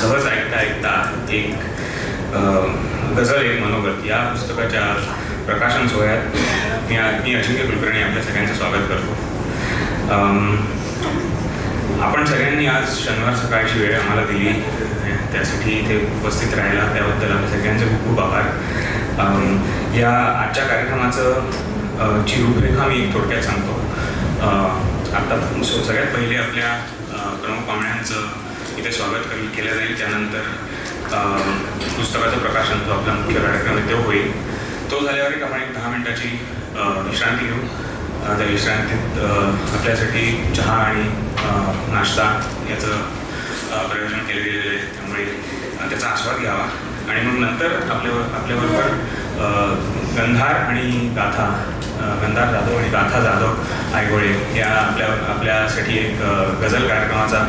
सहज ऐकता ऐकता एक गझल एक मनोगत या पुस्तकाच्या प्रकाशन सोहळ्यात मी अजिंक्य कुलकर्णी आपल्या सगळ्यांचं स्वागत करतो. आपण सगळ्यांनी आज शनिवार सकाळची वेळ आम्हाला दिली, त्यासाठी इथे उपस्थित राहिला त्याबद्दल आपल्या सगळ्यांचे खूप खूप आभार. या आजच्या कार्यक्रमाचं ची रूपरेखा मी थोडक्यात सांगतो. आता सगळ्यात पहिले आपल्या प्रमुख पाहुण्यांचं इथे स्वागत केलं जाईल. त्यानंतर पुस्तकाचं प्रकाशन जो आपला मुख्य कार्यक्रम आहे तो होईल. तो झाल्यावर आपण एक 10 मिनिटाची विश्रांती घेऊ. त्या विश्रांतीत आपल्यासाठी चहा आणि नाश्ता याचं प्रयोजन केले गेलेलं आहे, त्यामुळे त्याचा आस्वाद घ्यावा. आणि मग नंतर आपल्याबरोबर गंधार जाधव आणि गाथा जाधव आयगोळे या आपल्यासाठी एक गझल कार्यक्रमाचा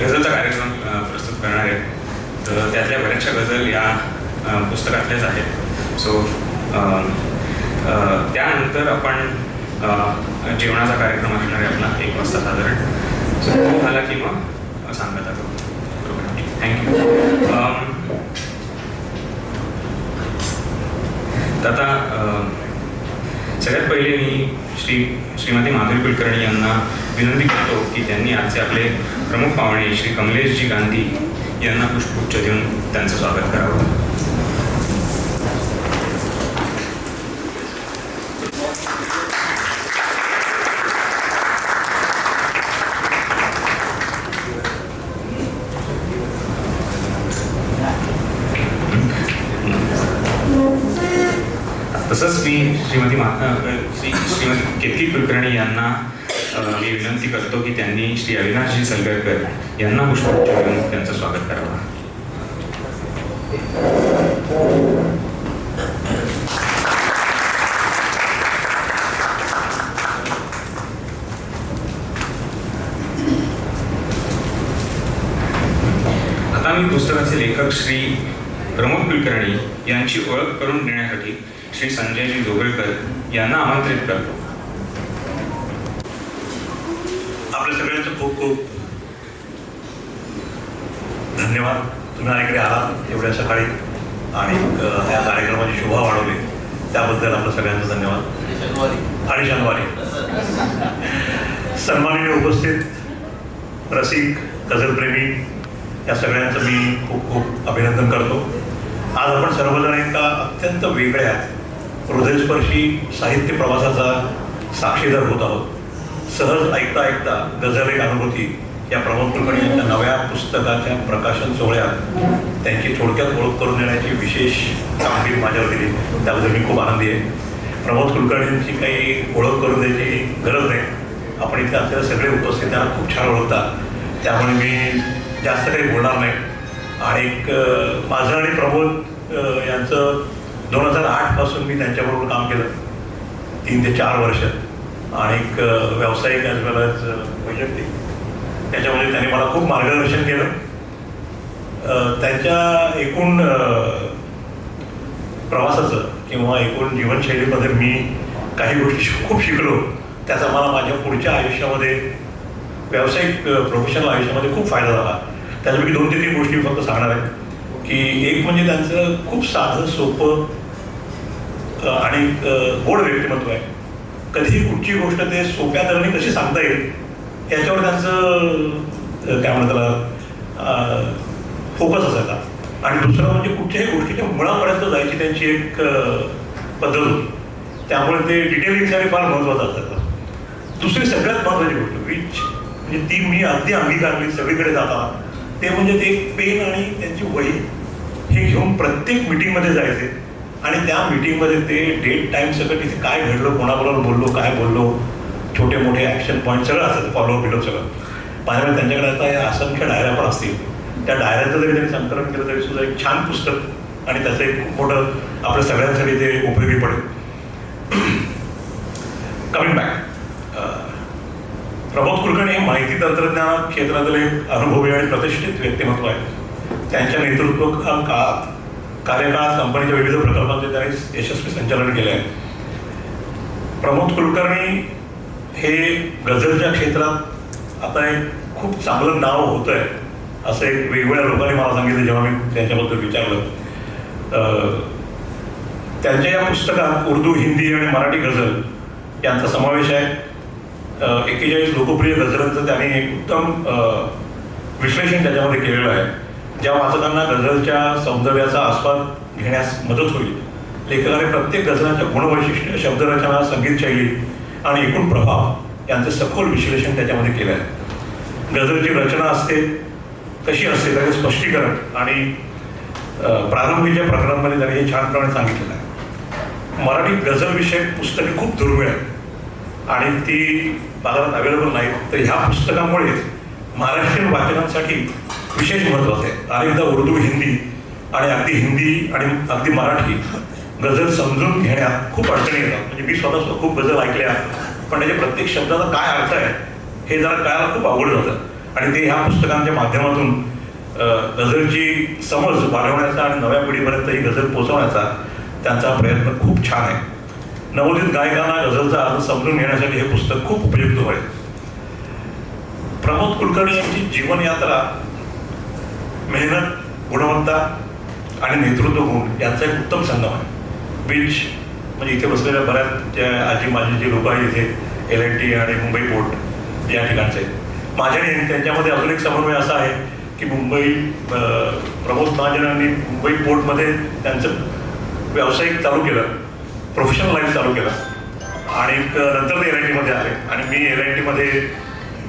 गझलचा कार्यक्रम प्रस्तुत करणार आहेत. तर त्यातल्या बऱ्याचशा गझल या पुस्तकातल्याच आहेत. सो त्यानंतर आपण जेवणाचा कार्यक्रम असणार आहे आपला 1 वाजता साधारण. सो तो झाला की मग सांगत आलो. थँक्यू. आता सगळ्यात पहिले मी श्रीमती माधुरी कुलकर्णी यांना विनंती करतो की त्यांनी आजचे आपले प्रमुख पाहुणे श्री कमलेशजी गांधी यांना पुष्पगुच्छ देऊन त्यांचं स्वागत करावं. तसंच मी श्रीमती केतकी कुलकर्णी यांना मी विनंती करतो की त्यांनी श्री अविनाशजी सलगरकर यांना पुष्पगुच्छ देऊन त्यांचं स्वागत करावं. आता मी पुस्तकाचे लेखक श्री प्रमोद कुलकर्णी यांची ओळख करून देण्यासाठी श्री संजयजी जोगळेकर यांना आमंत्रित करतो. आपल्या सगळ्यांचं खूप खूप धन्यवाद. तुम्ही इकडे आलात एवढ्या सकाळी आणि या कार्यक्रमाची शोभा वाढवली त्याबद्दल आपलं सगळ्यांचं धन्यवाद. आणि शनिवारी सन्माननीय उपस्थित रसिक गझलप्रेमी या सगळ्यांचं मी खूप खूप अभिनंदन करतो. आज आपण सर्वजण एका अत्यंत वेगळ्या हृदयस्पर्शी साहित्य प्रवासाचा साक्षीदार होत आहोत. सहज ऐकता ऐकता गझल एक अनुभूती या प्रमोद कुलकर्णी यांच्या नव्या पुस्तकाच्या प्रकाशन सोहळ्यात त्यांची थोडक्यात ओळख करून देण्याची विशेष कामगिरी माझ्यावर दिली, त्याबद्दल मी खूप आनंदी आहे. प्रमोद कुलकर्णींची काही ओळख करून द्यायची गरज नाही. आपण इथे आपल्याला सगळे उपस्थित त्यांना खूप छान ओळखतात, त्यामुळे मी जास्त काही बोलणार नाही. आणि माझं आणि प्रमोद यांचं 2008 पासून मी त्यांच्याबरोबर काम केलं 3 ते 4 वर्ष. आणि व्यावसायिक ॲज वेल ॲज वैयक्तिक त्याच्यामध्ये त्यांनी मला खूप मार्गदर्शन केलं. त्यांच्या एकूण प्रवासाचं किंवा एकूण जीवनशैलीमध्ये मी काही गोष्टी खूप शिकलो. त्याचा मला माझ्या पुढच्या आयुष्यामध्ये व्यावसायिक प्रोफेशनल आयुष्यामध्ये खूप फायदा झाला. त्याच्यापैकी 2 ते 3 गोष्टी मी फक्त सांगणार आहे. की एक म्हणजे त्यांचं खूप साधं सोपं आणि गोड व्यक्तिमत्व आहे. कधीही कुठची गोष्ट ते सोप्या तऱ्हेने कशी सांगता येईल याच्यावर त्यांचं काय म्हणतात त्याला फोकस असायचा. आणि दुसरं म्हणजे कुठच्याही गोष्टीच्या मुळापर्यंत जायची त्यांची एक पद्धत होती, त्यामुळे ते डिटेलिंगसाठी फार महत्त्वाचं असायचं. दुसरी सगळ्यात महत्त्वाची गोष्ट म्हणजे ती मी अगदी अंगीकारली सगळीकडे जाताना, ते म्हणजे ते पेन आणि त्यांची वही हे घेऊन प्रत्येक मिटिंगमध्ये जायचे. आणि त्या मिटिंगमध्ये ते डेट टाईम सगळं तिथे काय घडलं, कोणाबरोबर बोललो, काय बोललो, छोटे मोठे ॲक्शन पॉईंट सगळं असायचं, फॉलोअप बिलअप सगळं. माझ्याकडे त्यांच्याकडे आता या असंख्य डायऱ्या पण असतील. त्या डायऱ्याचं जरी त्यांनी संकलन केलं तरी सुद्धा एक छान पुस्तक आणि त्याचं एक खूप मोठं आपल्या सगळ्यांसाठी ते उपयोगी पडेल. कमिंग बॅक, प्रमोद कुलकर्णी हे माहिती तंत्रज्ञान क्षेत्रातील एक अनुभवी आणि प्रतिष्ठित व्यक्तिमत्व आहे. त्यांच्या नेतृत्व कार्यकाळात कंपनीच्या विविध प्रकल्पांचे त्यांनी यशस्वी संचालन केले आहे. प्रमोद कुलकर्णी हे गझलच्या क्षेत्रात आता एक खूप चांगलं नाव होतं आहे असं एक वेगवेगळ्या लोकांनी मला सांगितलं जेव्हा मी त्यांच्याबद्दल विचारलं. त्यांच्या या पुस्तकात उर्दू, हिंदी आणि मराठी गझल यांचा समावेश आहे. 41 लोकप्रिय गझलांचं त्यांनी एक उत्तम विश्लेषण त्याच्यामध्ये केलेलं आहे, ज्या वाचकांना गझलच्या सौंदर्याचा आस्वाद घेण्यास मदत होईल. लेखकाने प्रत्येक गझलांच्या गुणवैशिष्ट्य, शब्दरचना, संगीतशैली आणि एकूण प्रभाव यांचे सखोल विश्लेषण त्याच्यामध्ये केलं आहे. गझलची रचना असते कशी असते त्याचे स्पष्टीकरण आणि प्रारंभीच्या प्रकरणांमध्ये त्यांनी हे छानप्रमाणे सांगितलेलं आहे. मराठी गझलविषयक पुस्तके खूप दुर्मिळ आहेत आणि ती बाजारात अवेलेबल नाही. तर ह्या पुस्तकामुळे महाराष्ट्रीयन वाचनांसाठी विशेष महत्त्वाचं आहे. अनेकदा उर्दू, हिंदी आणि अगदी मराठी गझल समजून घेण्यात खूप अडचणी येतात. म्हणजे मी स्वतः खूप गझल ऐकल्या, पण त्याच्या प्रत्येक शब्दाचा काय अर्थ आहे हे जरा कळायला खूप अवघड जातं. आणि ते ह्या पुस्तकांच्या माध्यमातून गझलची समज वाढवण्याचा आणि नव्या पिढीपर्यंत ही गझल पोहोचवण्याचा त्यांचा प्रयत्न खूप छान आहे. नवोदित गायकांना गझलचा अर्थ समजून घेण्यासाठी हे पुस्तक खूप उपयुक्त होईल. प्रमोद कुलकर्णी यांची जीवनयात्रा मेहनत, गुणवत्ता आणि नेतृत्व गुण यांचा एक उत्तम संगम आहे. बीच म्हणजे इथे बसलेल्या बऱ्याच ज्या आजी माझी जे लोक आहेत इथे LIT आणि मुंबई पोर्ट या ठिकाणचे, माझ्याने त्यांच्यामध्ये अजून एक समन्वय असा आहे की प्रमोद महाजनांनी मुंबई पोर्टमध्ये त्यांचं व्यावसायिक चालू केलं, प्रोफेशनल लाईफ चालू केलं आणि नंतर ते LIT आले आणि मी LIT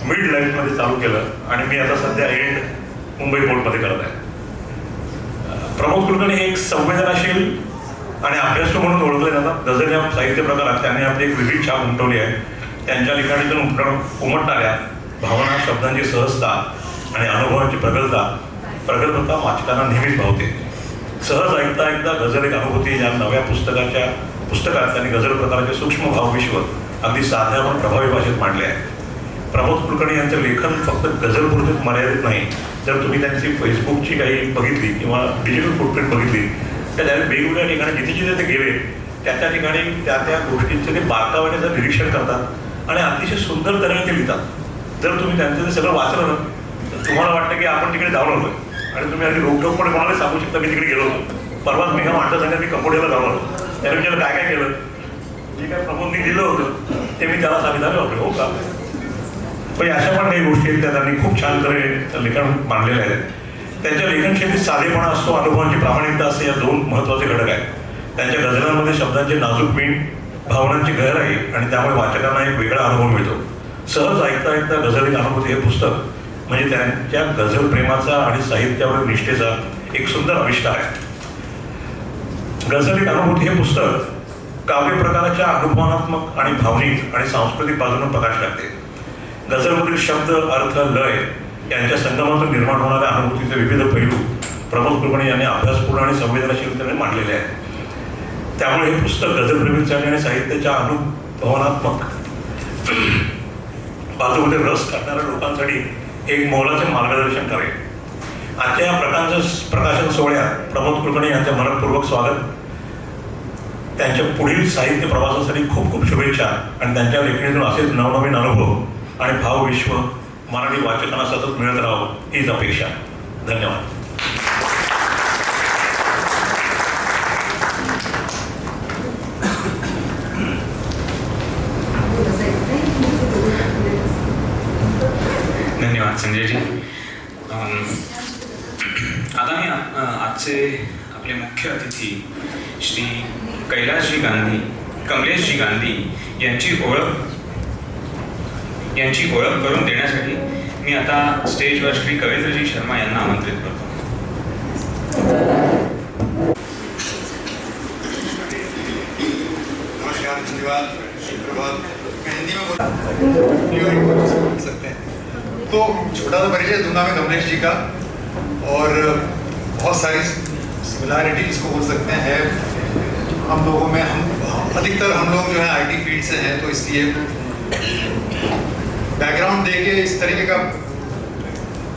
मिड लाईफमध्ये चालू केलं आणि मी आता सध्या एंड मुंबई पोर्टमध्ये करत आहे. प्रमोद कुलकर्णी हे एक संवेदनशील आणि अभ्यासू म्हणून ओळखले जातात. गझल या साहित्य प्रकारात त्यांनी आपली एक वेगळी छाप उमटवली आहे. त्यांच्या लिखाणातून उमटणाऱ्या भावना, शब्दांची सहजता आणि अनुभवांची प्रगल्भता वाचकांना नेहमीच भावते. सहज ऐकता गझल एक अनुभूती या नव्या पुस्तकात त्यांनी गझल प्रकाराचे सूक्ष्म भावविश्व अगदी साध्या पण प्रभावी भाषेत मांडले आहे. प्रमोद कुलकर्णी यांचं लेखन फक्त गझलपुरतेच मर्यादित नाही. जर तुम्ही त्यांची फेसबुकची काही बघितली किंवा डिजिटल फुटप्रिंट बघितली तर त्या वेगवेगळ्या ठिकाणी जिथे ते गेले त्या ठिकाणी त्या गोष्टींचे ते बारकाव्याने निरीक्षण करतात आणि अतिशय सुंदर तऱ्हेने ते लिहितात. जर तुम्ही त्यांचं ते सगळं वाचलं ना तर तुम्हाला वाटतं की आपण तिकडे जाऊन आलो आणि तुम्ही अगदी रोखठोकपणे कोणाला सांगू शकता मी तिकडे गेलो होतो. परवाच मी माणसं सांगितलं मी कंपोडियाला जाऊन आलो. त्या विचार काय केलं, जे काय प्रमोदनी दिलं होतं ते मी त्याला सांगितलं हो का. पण अशा पण काही गोष्टी आहेत त्या त्यांनी खूप छान तऱ्हे लेखन मांडलेले आहेत. त्यांच्या लेखनशैलीत साधेपणा असतो, अनुभवांची प्रामाणिकता असते, या दोन महत्त्वाचे घटक आहेत. त्यांच्या गझलांमध्ये शब्दांचे नाजूक मीठ, भावनांची गहराई आणि त्यामुळे वाचकांना एक वेगळा अनुभव मिळतो. सहज ऐकता गझल एक अनुभूती हे पुस्तक म्हणजे त्यांच्या गझल प्रेमाचा आणि साहित्यावरील निष्ठेचा एक सुंदर आविष्कार आहे. गझल एक अनुभूती हे पुस्तक काव्य प्रकाराच्या अनुभवात्मक आणि भावनिक आणि सांस्कृतिक बाजूने प्रकाश टाकते. गझलमधील शब्द, अर्थ, लय यांच्या संगमातून निर्माण होणाऱ्या अनुभूतीचे विविध पैलू प्रमोद कुलकर्णी यांनी अभ्यासपूर्ण आणि संवेदनशीलतेने मांडलेले आहेत. त्यामुळे हे पुस्तक गझलप्रेमींसाठी आणि साहित्याच्या अनुभवात्मक बाजूमध्ये रस करणाऱ्या लोकांसाठी एक मोलाचे मार्गदर्शन करेल. आजच्या या प्रकाशन सोहळ्यात प्रमोद कुलकर्णी यांचे मनपूर्वक स्वागत. त्यांच्या पुढील साहित्य प्रवासासाठी खूप खूप शुभेच्छा आणि त्यांच्या लेखणीतून असेच नवनवीन अनुभव आणि भावविश्व मराठी वाचकांना सतत मिळत राहावं हीच अपेक्षा. धन्यवाद. धन्यवाद संजयजी. आता मी आजचे आपले मुख्य अतिथी श्री कमलेशजी गांधी यांची ओळख करून देण्यासाठी मी आता स्टेजवर श्री कवींद्रजी शर्मा यांना आमंत्रित करतो. नमस्कार, धन्यवाद, सुप्रभात. मैं हिंदी में बोल सकते हैं तो छोटा सा परिचय दूंगा मैं कमलेश जी का, और बहुत सारी सिमिलैरिटी इसको बोल सकते हैं हम लोगों में. अधिकतर हम लोग जो है IT फील्ड से हैं, तो इसलिए बैकग्राउंड दे के इस तरीके का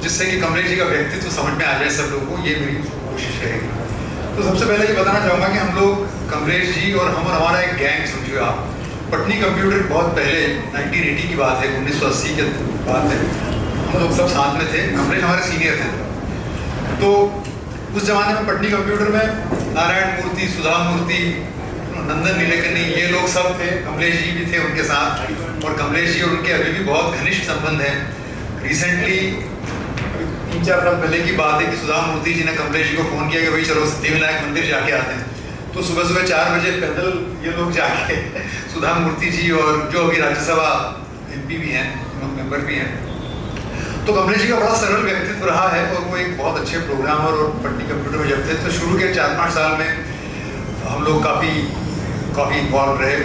जिससे कि कमलेश जी का व्यक्तित्व समझ में आ जाए सब लोगों को, ये मेरी कोशिश रहेगी. तो सबसे पहले ये बताना चाहूँगा कि हम लोग कमलेश जी और हमारा एक गैंग समझिए आप. पटनी कंप्यूटर बहुत पहले 1980 की बात है, 1980 की बात है. हम लोग सब साथ में थे. कमलेश हमारे सीनियर थे तो उस जमाने में पटनी कंप्यूटर में नारायण मूर्ति, सुधा मूर्ति, नंदन नीलेकनी, ये लोग सब थे। कमलेश जी भी थे उनके साथ, और कमलेश जी और उनके अभी भी बहुत घनिष्ठ संबंध हैं। रिसेंटली 3-4 साल पहले की बात है कि सुधा मूर्ति जी ने कमलेश जी को फ़ोन किया कि भाई चलो सिद्धिविनायक मंदिर जाके आते हैं। तो सुबह सुबह 4 बजे पैदल ये लोग जाके सुधा मूर्ति जी, और जो अभी राज्यसभा MP भी हैं, मेंबर भी हैं। तो कमलेश जी का बड़ा सरल व्यक्तित्व रहा है, और वो एक बहुत अच्छे प्रोग्रामर और पटनी कंप्यूटर में जब थे तो शुरू के 4-5 साल में हम लोग काफ़ी इन्वॉल्व रहे।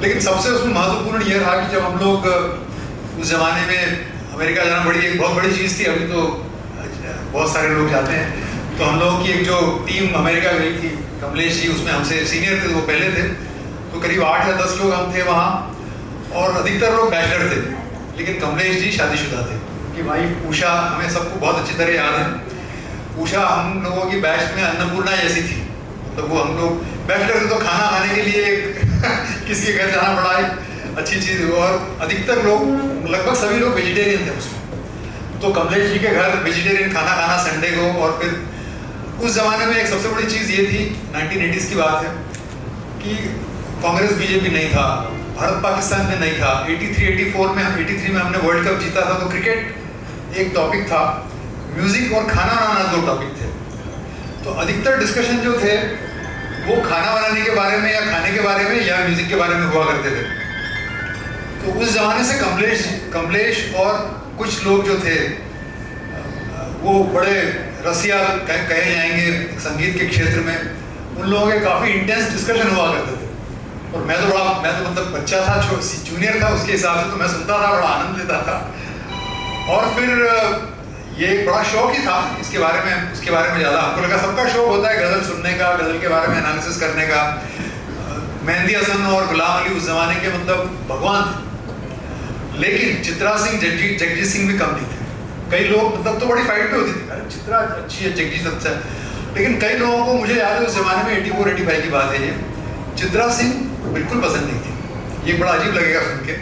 लेकिन सबसे उसमें महत्वपूर्ण ये रहा कि जब हम लोग उस ज़माने में अमेरिका जाना एक बहुत बड़ी चीज़ थी। अभी तो बहुत सारे लोग जाते हैं। तो हम लोगों की एक जो टीम अमेरिका गई थी, कमलेश जी उसमें हमसे सीनियर थे, वो पहले थे। तो करीब 8 या 10 लोग हम थे वहाँ, और अधिकतर लोग बैचलर थे, लेकिन कमलेश जी शादीशुदा थे। कि भाई उषा, हमें सबको बहुत अच्छी तरह याद है, उषा हम लोगों की बैच में अन्नपूर्णा जैसी थी। तो वो हम लोग बैचलर थे तो खाना खाने के लिए किसी के घर जाना पड़ा, एक अच्छी चीज़। और अधिकतर लोग, लगभग सभी लोग वेजिटेरियन थे उसमें। तो कमलेश जी के घर वेजिटेरियन खाना खाना संडे को। और फिर उस ज़माने में एक सबसे बड़ी चीज़ ये थी, 1980s की बात है, कि कांग्रेस बीजेपी नहीं था, भारत पाकिस्तान में नहीं था। 83 में हमने वर्ल्ड कप जीता था, तो क्रिकेट एक टॉपिक था, म्यूजिक और खाना बनाना 2 टॉपिक थे। तो अधिकतर डिस्कशन जो थे वो खाना बनाने के बारे में, या खाने के बारे में, या म्यूजिक के बारे में हुआ करते थे। तो उस जमाने से कमलेश और कुछ लोग जो थे वो बड़े रसिया कहे जाएंगे संगीत के क्षेत्र में, उन लोगों के काफ़ी इंटेंस डिस्कशन हुआ करते थे। और मैं तो मतलब बच्चा था, जूनियर था, उसके हिसाब से तो मैं सुनता था, बड़ा आनंद लेता था। और फिर ये एक बड़ा शौक ही था उसके बारे में ज़्यादा हमको लगा। सबका शौक होता है गज़ल सुनने का, गज़ल के बारे में एनालिसिस करने का। मेहंदी हसन और गुलाम अली उस जमाने के मतलब भगवान थे। लेकिन चित्रा सिंह, जगजीत सिंह भी कम नहीं थे। कई लोग, मतलब तो बड़ी फाइट भी होती थी, अरे चित्रा अच्छी है, जगजीत अच्छा है। लेकिन कई लोगों को, मुझे याद है उस जमाने में 84-85 की बात है ये, चित्रा सिंह बिल्कुल पसंद नहीं थी। ये बड़ा अजीब लगेगा सुन के।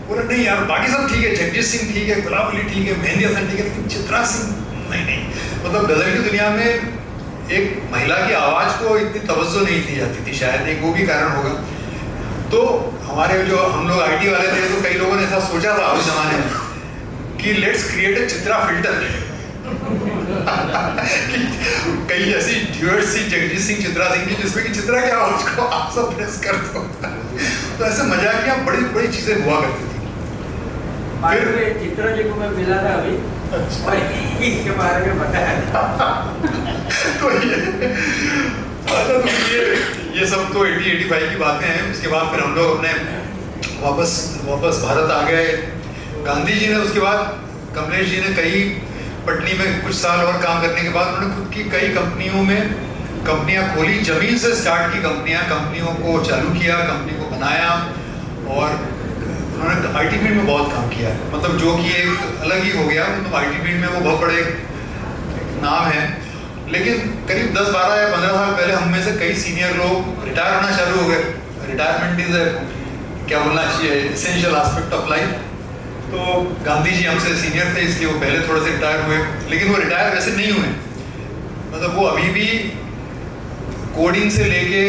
बोले नहीं यार, बाकी सब ठीक है, जगजीत सिंह ठीक है, गुलाम अली ठीक है, मेहंदी हसन ठीक है, लेकिन चित्रा सिंह नहीं। मतलब गज़ल की दुनिया में एक महिला की आवाज़ को इतनी तवज्जो नहीं दी जाती थी, शायद एक वो भी कारण होगा। तो हमारे जो हम लोग IT वाले थे, तो कई लोगों ने ऐसा सोचा था उस जमाने में कि let's create a Chitra filter. कई ऐसी ड्यूएट्स थी जगजीत सिंह चित्रा सिंह की, जिसमें कि चित्रा की आवाज़ को आप सब प्रेस कर दो। तो ऐसे मजाकियाँ बड़ी चीज़ें हुआ करती थी। फिर चित्रा जी को मैं मिला था अभी, और इसके बारे में बताया था। तो ये सब तो 80-85 की बातें हैं। उसके बाद फिर हम लोग अपने वापस भारत आ गए। गांधी जी ने, उसके बाद कमलेश जी ने कई पटनी में कुछ साल और काम करने के बाद उन्होंने खुद की कई कंपनियां खोली, जमीन से स्टार्ट की कंपनियों को चालू किया, कंपनी को बनाया। और उन्होंने IT फील्ड में बहुत काम किया है, मतलब जो कि एक अलग ही हो गया। मतलब IT फील्ड में वो बहुत बड़े नाम है। लेकिन करीब 10-12 या 15 साल पहले हम में से कई सीनियर लोग रिटायर होना चालू हो गए। रिटायरमेंट इज क्या बोलना चाहिए, एसेंशियल एस्पेक्ट ऑफ लाइफ। तो गांधी जी हमसे सीनियर थे, इसलिए वो पहले थोड़े से रिटायर हुए, लेकिन वो रिटायर वैसे नहीं हुए। मतलब वो अभी भी कोडिंग से लेके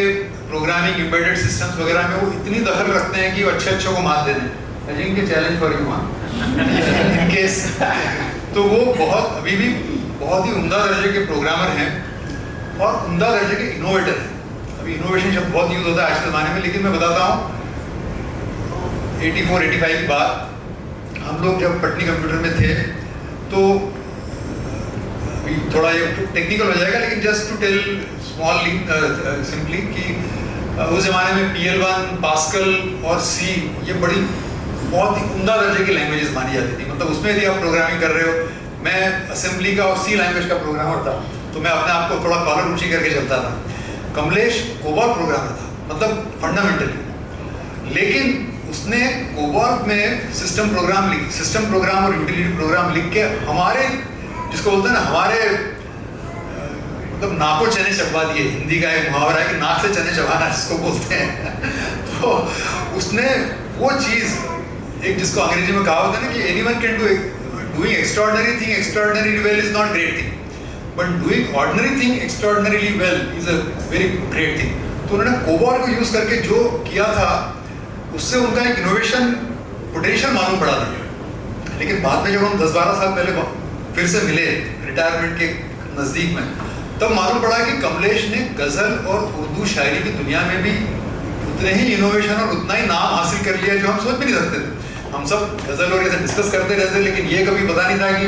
प्रोग्रामिंग, एम्बेडेड सिस्टम्स वगैरह में वो इतनी दखल रखते हैं कि वो अच्छे को मात दे दें। इनके challenge for you in case. तो वो अभी भी बहुत ही उम्दा दर्जे के प्रोग्रामर हैं और उम्दा दर्जे के इनोवेटर हैं। अभी इनोवेशन शब्द बहुत यूज़ होता है आज के ज़माने में, लेकिन मैं बताता हूँ 84-85 की बात, हम लोग जब पटनी कंप्यूटर में थे, तो अभी थोड़ा ये टेक्निकल हो जाएगा, लेकिन just to tell small simply कि उस ज़माने में PL1, पास्कल और C ये बहुत ही उम्दा दर्जे की लैंग्वेजेस मानी जाती थी। मतलब उसमें यदि आप प्रोग्रामिंग कर रहे हो, मैं असेंबली का और C लैंग्वेज का प्रोग्रामर था, तो मैं अपने आप को थोड़ा कॉलर ऊँची करके चलता था। कमलेश कोबॉल प्रोग्रामर था, मतलब फंडामेंटली। लेकिन उसने कोबॉल में सिस्टम प्रोग्राम और यूटिलिटी प्रोग्राम लिख के हमारे, जिसको बोलते हैं ना, हमारे मतलब नाको चने चबा दिए। हिंदी का एक मुहावरा है कि नाक से चने चबाना जिसको बोलते हैं। तो उसने वो चीज़, एक जिसको अंग्रेजी में कहा होता है ना कि anyone can doing extraordinary thing extraordinary well is not great thing. But doing ordinary thing extraordinarily well is a very great thing. तो उन्होंने कोबॉल को यूज करके जो किया था उससे उनका एक इनोवेशन पोटेंशियल मालूम पड़ा था। लेकिन बाद में जब हम 10-12 साल पहले फिर से मिले रिटायरमेंट के नज़दीक में, तब मालूम पड़ा कि कमलेश ने गज़ल और उर्दू शायरी की दुनिया में भी उतने ही इनोवेशन और उतना ही नाम हासिल कर लिया जो हम सोच भी नहीं सकते थे। हम सब गज़ल और ऐसे डिस्कस करते रहते, लेकिन ये कभी पता नहीं था कि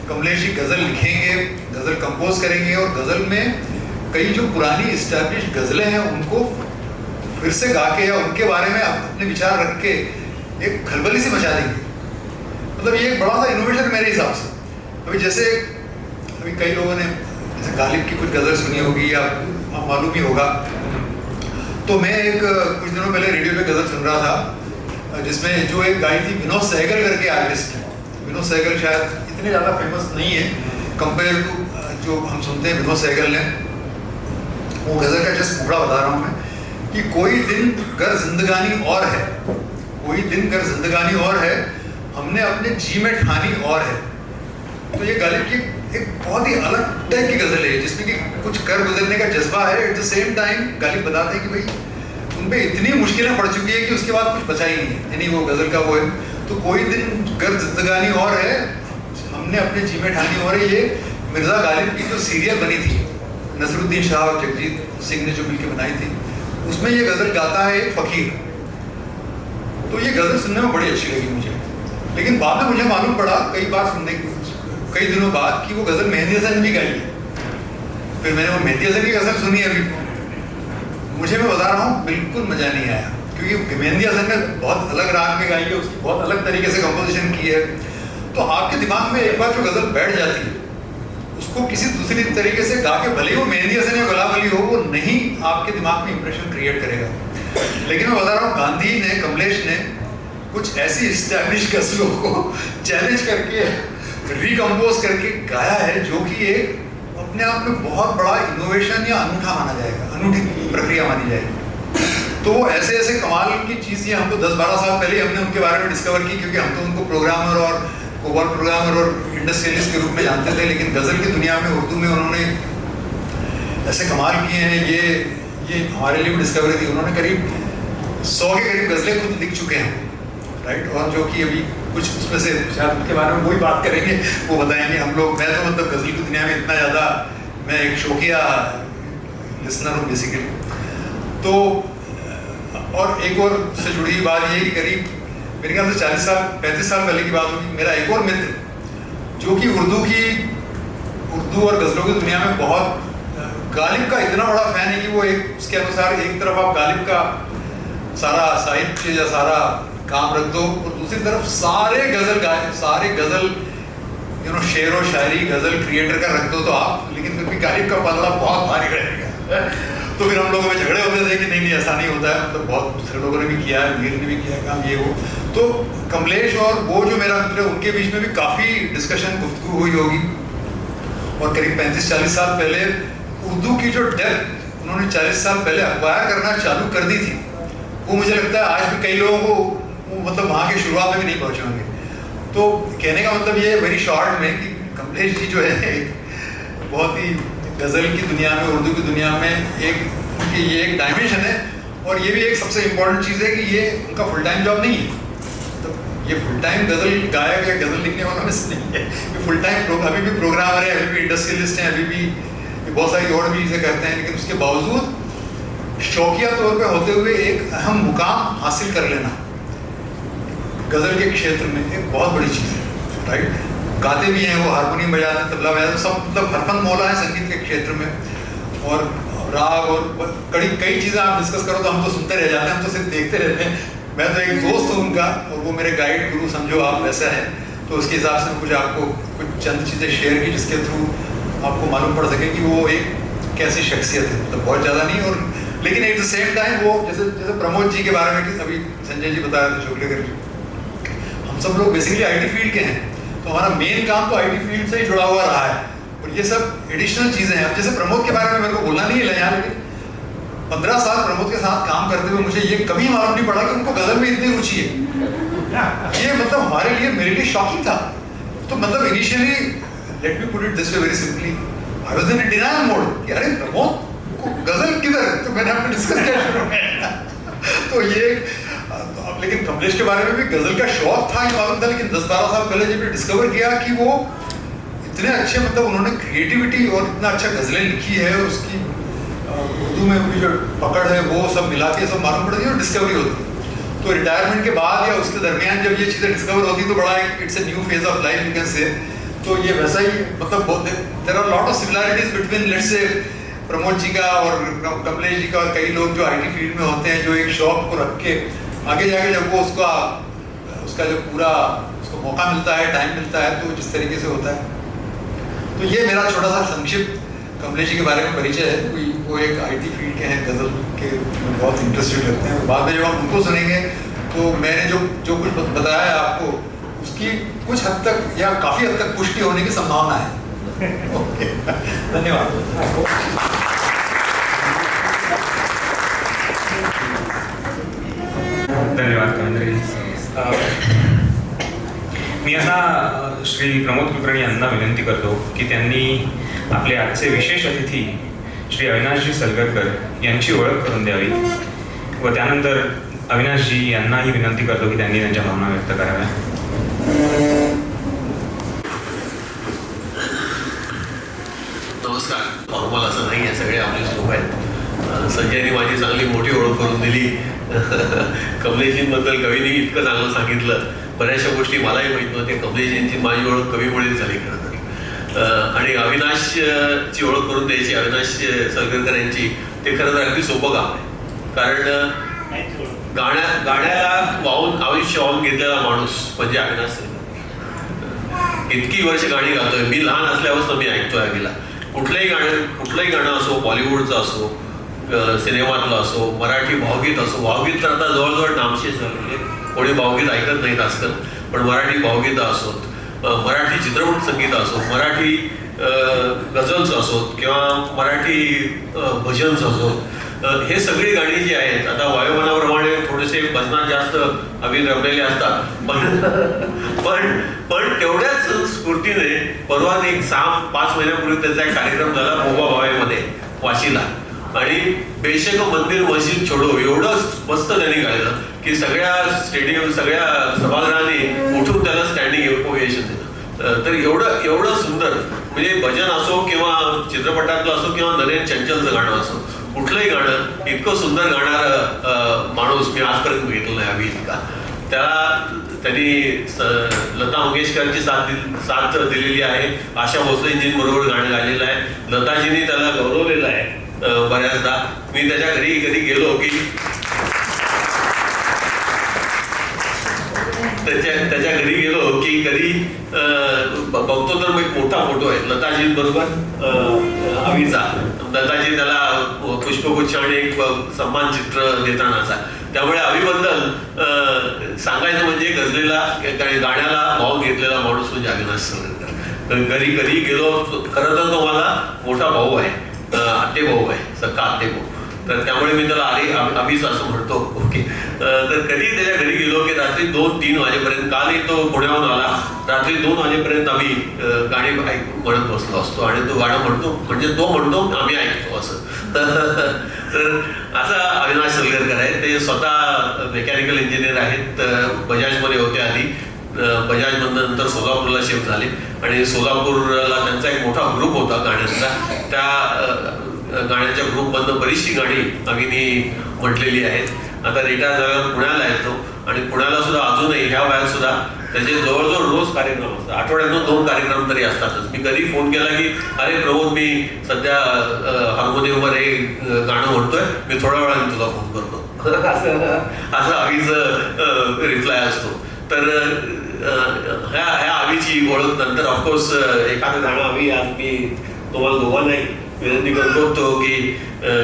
कमलेश जी गज़ल लिखेंगे, गज़ल कंपोज करेंगे और गज़ल में कई जो पुरानी इस्टेब्लिश गज़लें हैं उनको फिर से गा के या उनके बारे में अपने विचार रख के एक खलबली से मचा देंगे। मतलब ये एक बड़ा सा इनोवेशन मेरे हिसाब से। अभी जैसे अभी कई लोगों ने जैसे गालिब की कुछ गज़ल सुनी होगी या मालूम ही होगा, तो मैं एक कुछ दिनों पहले रेडियो पे गज़ल सुन रहा था जिसमें जो एक गाई थी विनोद सहगल करके आर्टिस्ट है। विनोद सहगल शायद इतने ज़्यादा फेमस नहीं है कंपेयर टू जो हम सुनते हैं विनोद सहगल ने। वो गज़ल का जस्ट टुकड़ा बता रहा हूँ मैं कि कोई दिन गर जिंदगानी और है, कोई दिन गर जिंदगानी और है, हमने अपने जी में ठानी और है। तो ये गालिब की एक बहुत ही अलग टाइप की गज़ल है जिसमें कि कुछ कर गुजरने का जज्बा है। At the same time Ghalib बताते हैं कि भाई उन पे इतनी मुश्किलें पड़ चुकी है कि उसके बाद कुछ बचा ही नहीं है। यानी वो गज़ल का वो है, तो कोई दिन गर जिंदगानी और है, हमने अपने जी में ठानी और है। ये मिर्ज़ा गालिब की जो सीरियल बनी थी नसरुद्दीन शाह और जगजीत सिंह ने जो मिलकर बनाई थी, उसमें ये गज़ल गाता है एक फ़कीर। तो ये गज़ल सुनने में बड़ी अच्छी लगी मुझे, लेकिन बाद में मुझे मालूम पड़ा कई दिनों बाद कि वो गज़ल मेहंदी हसन भी गाई है। फिर मैंने वो मेहंदी हसन की गज़ल सुनी अभी, मुझे मैं बता रहा हूँ बिल्कुल मज़ा नहीं आया, क्योंकि मेहंदी हसन ने बहुत अलग राग में गाई है, उसकी बहुत अलग तरीके से कंपोजिशन की है। तो आपके दिमाग में एक बार जो गज़ल बैठ जाती है उसको किसी दूसरी तरीके से गा के भले ही वो मेहंदी हसन या गुलाम अली हो, वो नहीं आपके दिमाग में इंप्रेशन क्रिएट करेगा। लेकिन मैं बता रहा हूँ गांधी ने, कमलेश ने कुछ ऐसी इस्टेब्लिश गज़लों को चैलेंज करके रिकम्पोज करके गाया है जो कि एक अपने आप में बहुत बड़ा इनोवेशन या अनूठा माना जाएगा, अनूठी प्रक्रिया मानी जाएगी। तो वो ऐसे ऐसे कमाल की चीज़ ये हमको 10-12 साल पहले हमने उनके बारे में डिस्कवर की, क्योंकि हम तो उनको प्रोग्रामर और कोबॉल प्रोग्रामर और इंडस्ट्रियलिस्ट के रूप में जानते थे, लेकिन गज़ल की दुनिया में उर्दू में उन्होंने ऐसे कमाल किए हैं। ये हमारे लिए भी डिस्कवरी थी। उन्होंने करीब 100 के करीब गज़लें खुद लिख चुके हैं, राइट। और जो कि अभी कुछ उसमें से शायद उनके बारे में वही बात करेंगे, वो बताएंगे। हम लोग, मैं तो मतलब गज़ल की दुनिया में इतना ज़्यादा, मैं एक शौकिया लिसनर हूँ बेसिकली। तो और एक और से जुड़ी हुई बात ये कि करीब मेरे ख्याल से 35 साल पहले की बात होगी, मेरा एक और मित्र जो कि उर्दू और गज़लों की दुनिया में बहुत गालिब का इतना बड़ा फैन है कि वो उसके अनुसार एक तरफ आप गालिब का सारा साहित्य या सारा काम रख दो और दूसरी तरफ सारे गज़ल शेर और शायरी गज़ल क्रिएटर का रख दो तो आप, लेकिन फिर भी गालिब का पल्ला बहुत भारी रहेगा। तो फिर हम लोगों में झगड़े होते थे कि नहीं ऐसा नहीं होता है, मतलब बहुत दूसरे लोगों ने भी किया है, मीर ने भी किया काम ये वो। तो कमलेश और वो जो मेरा मित्र है उनके बीच में भी काफ़ी डिस्कशन गुफ्तगू हुई होगी। और करीब 35-40 साल पहले उर्दू की जो डेप्थ उन्होंने 40 साल पहले अक्वायर करना चालू कर दी थी, वो मुझे लगता है आज भी कई लोगों को मतलब वहाँ की शुरुआत में भी नहीं पहुँचे होंगे। तो कहने का मतलब ये वेरी शॉर्ट में कि कमलेश जी जो है बहुत ही गज़ल की दुनिया में, उर्दू की दुनिया में ये एक डायमेंशन है। और ये भी एक सबसे इम्पोर्टेंट चीज़ है कि ये उनका फुल टाइम जॉब नहीं है। तो ये फुल टाइम गज़ल गायक या गज़ल लिखने वाला में से नहीं है, ये फुल टाइम अभी भी प्रोग्रामर है, अभी भी इंडस्ट्रियलिस्ट हैं, अभी भी बहुत सारी और भी चीज़ें करते हैं। लेकिन उसके बावजूद शौकिया तौर पे होते हुए एक अहम मुकाम हासिल कर लेना गज़ल के क्षेत्र में एक बहुत बड़ी चीज़ है, राइट। गाते भी हैं वो, हारमोनियम बजाते हैं, तबला बजाते हैं, सब मतलब हरफन मौला है संगीत के क्षेत्र में। और राग और कई चीज़ें आप डिस्कस करो तो हम तो सुनते रह जाते हैं, हम तो सिर्फ देखते रहते हैं। मैं तो एक दोस्त हूँ उनका और वो मेरे गाइड गुरु समझो आप वैसा है। तो उसके हिसाब से कुछ आपको कुछ चंद चीज़ें शेयर की जिसके थ्रू आपको मालूम पड़ सके कि वो एक कैसी शख्सियत है, मतलब बहुत ज़्यादा नहीं। और लेकिन एट द सेम टाइम वो जैसे प्रमोद जी के बारे में अभी संजय जी बता रहे थे, शोकलेकर जी, हम सब लोग बेसिकली आईटी फील्ड के हैं, तो हमारा मेन काम तो आईटी फील्ड से ही जुड़ा हुआ रहा है। और ये सब एडिशनल चीज़ें हैं। अब जैसे प्रमोद के बारे में मेरे को बोलना नहीं है यहाँ, लेकिन 15 साल प्रमोद के साथ काम करते हुए मुझे ये कभी मालूम नहीं पड़ा कि उनको गज़ल में इतनी रुचि है। ये मतलब हमारे लिए, मेरे लिए शॉकिंग था। तो मतलब initially let me put it this way very simply, I was in denial मोड कि अरे प्रमोद गजल किधर, तो मैंने आपको डिस्कस किया शुरू में। तो ये अब लेकिन कमलेश के बारे में भी गजल का शौक था, ये मालूम था, लेकिन 10-12 साल पहले जब डिस्कवर किया कि वो इतने अच्छे, मतलब उन्होंने क्रिएटिविटी और इतना अच्छा गजलें लिखी है, उसकी उर्दू में उनकी जो पकड़ है वो सब मिला के सब मालूम पड़ती है और डिस्कवरी होती है। तो रिटायरमेंट के बाद या उसके दरमियान जब ये चीज़ें डिस्कवर होती तो बड़ा it's a new phase of life you can say. तो ये वैसा ही, मतलब there are lot of similarities between let's say Pramod ji का और कमलेश जी का, और कई लोग जो आईटी फील्ड में होते हैं जो एक शौक को रख के आगे जाके जब वो उसका जो पूरा उसको मौका मिलता है, टाइम मिलता है, तो जिस तरीके से होता है। तो ये मेरा छोटा सा संक्षिप्त कमलेश जी के बारे में परिचय है। वो एक आईटी फील्ड के हैं, गजल के बहुत इंटरेस्टेड रहते हैं। बाद में जब हम उनको सुनेंगे तो मैंने जो कुछ बताया है आपको, उसकी कुछ हद तक या काफ़ी हद तक पुष्टि होने की संभावना है। ओके, धन्यवाद। धन्यवाद कमेंद्र जी। मी आता श्री प्रमोद कुलकर्णी यांना विनंती करतो की त्यांनी आपले आजचे विशेष अतिथी श्री अविनाशजी सलगरकर यांची ओळख करून द्यावी, व त्यानंतर अविनाशजी यांनाही विनंती करतो की त्यांनी त्यांच्या भावना व्यक्त कराव्या. नमस्कार. फॉर्मल असं नाही आहे, सगळे आपले लोक आहेत. संजयने माझी चांगली मोठी ओळख करून दिली. कमलेशजींबद्दल कवीने इतकं चांगलं सांगितलं, बऱ्याचशा गोष्टी मलाही माहीत नव्हत्या. कमलेशजींची माझी ओळख कवीमुळेच झाली खरं तर. आणि अविनाशची ओळख करून द्यायची, अविनाश सलगरकर यांची, ते खरं तर अगदी सोपं काम आहे. कारण गाण्याला वाहून आयुष्य वाहून घेतलेला माणूस म्हणजे अविनाश सलगरकर. इतकी वर्ष गाणी गातोय. मी लहान असल्यापासून मी ऐकतोय अविला. कुठलंही गाणं असो, बॉलिवूडचं असो, सिनेमातलं असो, मराठी भावगीत असो. भावगीत तर आता जवळजवळ नामशेष झालेले, कोणी भावगीत ऐकत नाहीत आजकाल, पण मराठी भावगीतं असोत, मराठी चित्रपट संगीत असो, मराठी गझल्स असोत किंवा मराठी भजन्स असोत, हे सगळी गाणी जी आहेत, आता वयोमानाप्रमाणे थोडेसे भजनात जास्त अभिन रमलेले असतात, पण तेवढ्याच स्फूर्तीने परवा एक 6-5 महिन्यापूर्वी त्याचा एक कार्यक्रम झाला मोबा भावेमध्ये वाशीला, आणि बेशक मंदिर मस्जिद छोडो एवढं मस्त त्यांनी गायलं की सगळ्या स्टेडियम, सगळ्या सभागृहाने उठून त्याला स्टँडिंग ओव्हेशन दिलं. तर एवढं सुंदर, म्हणजे भजन असो किंवा चित्रपटातलं असो किंवा नरेन चंचलचं गाणं असो, कुठलंही गाणं इतकं सुंदर गाणारा माणूस मी आजपर्यंत बघितलं नाही अभि इतका. त्यांनी लता मंगेशकरची साथ दिलेली आहे. आशा भोसलेजींबरोबर गाणं गायलेलं आहे. लताजींनी त्याला गौरवलेलं आहे बऱ्याचदा. मी त्याच्या घरी कधी गेलो की त्याच्या घरी गेलो की कधी बघतो तर एक मोठा फोटो आहे लताजींबरोबर अवीचा. लताजी त्याला पुष्पगुच्छ आणि एक सन्मान चित्र देतानाचा. त्यामुळे अवीबद्दल सांगायचं म्हणजे गझलेला गाण्याला भाव घेतलेला माणूस म्हणजे अविनाश सलगरकर. घरी कधी गेलो, खरं तर तो मला मोठा भाऊ आहे, आते भाऊ आहे, सक्का आते भाऊ. तर त्यामुळे मी त्याला अभिच असं म्हणतो. ओके. तर कधी त्याच्या घरी गेलो की रात्री 2-3 वाजेपर्यंत, कालही तो पुण्याहून आला, रात्री 2 वाजेपर्यंत आम्ही गाणी म्हणत बसलो असतो आणि तो गाणं म्हणतो म्हणजे तो म्हणतो आम्ही ऐकतो असं. तर असा अविनाश सलगरकर आहे. ते स्वतः मेकॅनिकल इंजिनियर आहेत. बजाजमध्ये होते आधी, बजाजमधनं नंतर सोलापूरला शिफ्ट झाले आणि सोलापूरला त्यांचा एक मोठा ग्रुप होता गाण्यांचा. त्या गाण्याच्या ग्रुपमधनं बरीचशी गाणी आम्ही म्हटलेली आहेत. आता रिटायर झाल्यावर पुण्याला येतो आणि पुण्याला सुद्धा अजूनही ह्या वयात सुद्धा त्याचे जवळजवळ रोज कार्यक्रम असतात. आठवड्यातून 2 कार्यक्रम तरी असतातच. मी कधी फोन केला की अरे प्रमोद, मी सध्या हार्मोनियमवर हे गाणं म्हणतोय, मी थोड्या वेळाने तुला फोन करतो, असं आवीचं रिप्लाय असतो. तर ह्या आवीची ओळख नंतर ऑफकोर्स एखादं गाणं आम्ही आज मी तुम्हाला दोघांनाही विनंती करतो की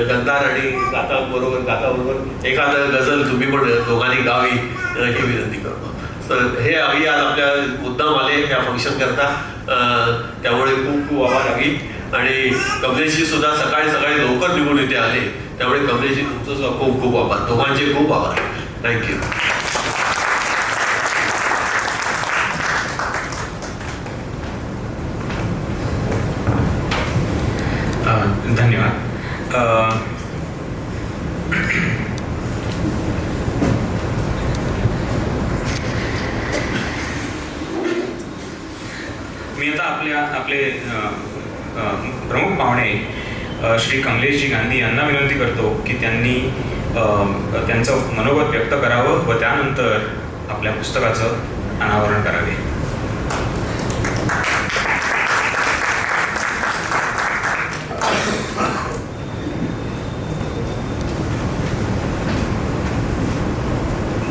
गंधार आणि गाताबरोबर एखादं गझल तुम्ही पण दोघांनी गावी ही विनंती करतो. तर हे आम्ही आज आपल्या मुद्दाम आले या फंक्शन करता, त्यामुळे खूप खूप आभार आम्ही. आणि कमलेशजी सुद्धा सकाळी लवकर निघून इथे आले, त्यामुळे कमलेशजी तुमचं सुद्धा खूप खूप आभार. दोघांचे खूप आभार. थँक्यू. मी आता आपले प्रमुख पाहुणे श्री कमलेशजी गांधी यांना विनंती करतो की त्यांनी त्यांचं मनोगत व्यक्त करावं व त्यानंतर आपल्या पुस्तकाचं अनावरण करावे.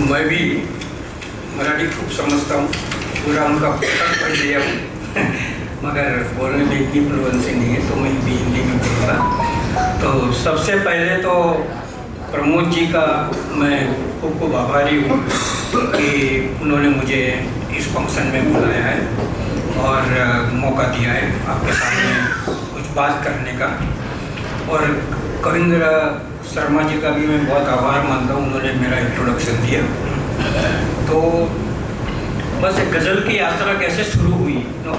मैं भी मराठी खूब समझता हूँ, पूरा उनका पुस्तक पढ़ लिया हूँ मगर बोलने में इतनी फ्लुएंसी नहीं है, तो मैं भी हिंदी में बोलूँगा. तो सबसे पहले तो प्रमोद जी का मैं खूब खूब आभारी हूँ कि उन्होंने मुझे इस फंक्शन में बुलाया है और मौका दिया है आपके सामने कुछ बात करने का. और कविंद्र शर्मा जी का भी मैं बहुत आभार मानता हूँ, उन्होंने मेरा इंट्रोडक्शन दिया. तो बस एक गज़ल की यात्रा कैसे शुरू हुई नो,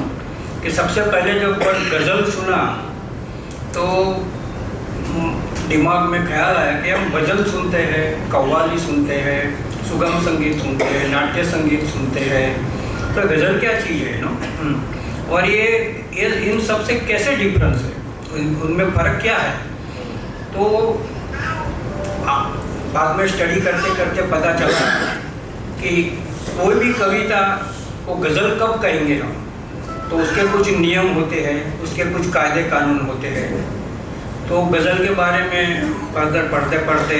कि सबसे पहले जब गज़ल सुना तो दिमाग में ख्याल आया कि हम भजन सुनते हैं, कव्वाली सुनते हैं, सुगम संगीत सुनते हैं, नाट्य संगीत सुनते हैं, तो गज़ल क्या चीज़ है नो. और ये इन सब से कैसे डिफरेंस है, उनमें फ़र्क क्या है. तो बाद में स्टडी करते करते पता चला कि कोई भी कविता को गज़ल कब कहेंगे हम, तो उसके कुछ नियम होते हैं, उसके कुछ कायदे कानून होते हैं. तो गज़ल के बारे में पढ़ते पढ़ते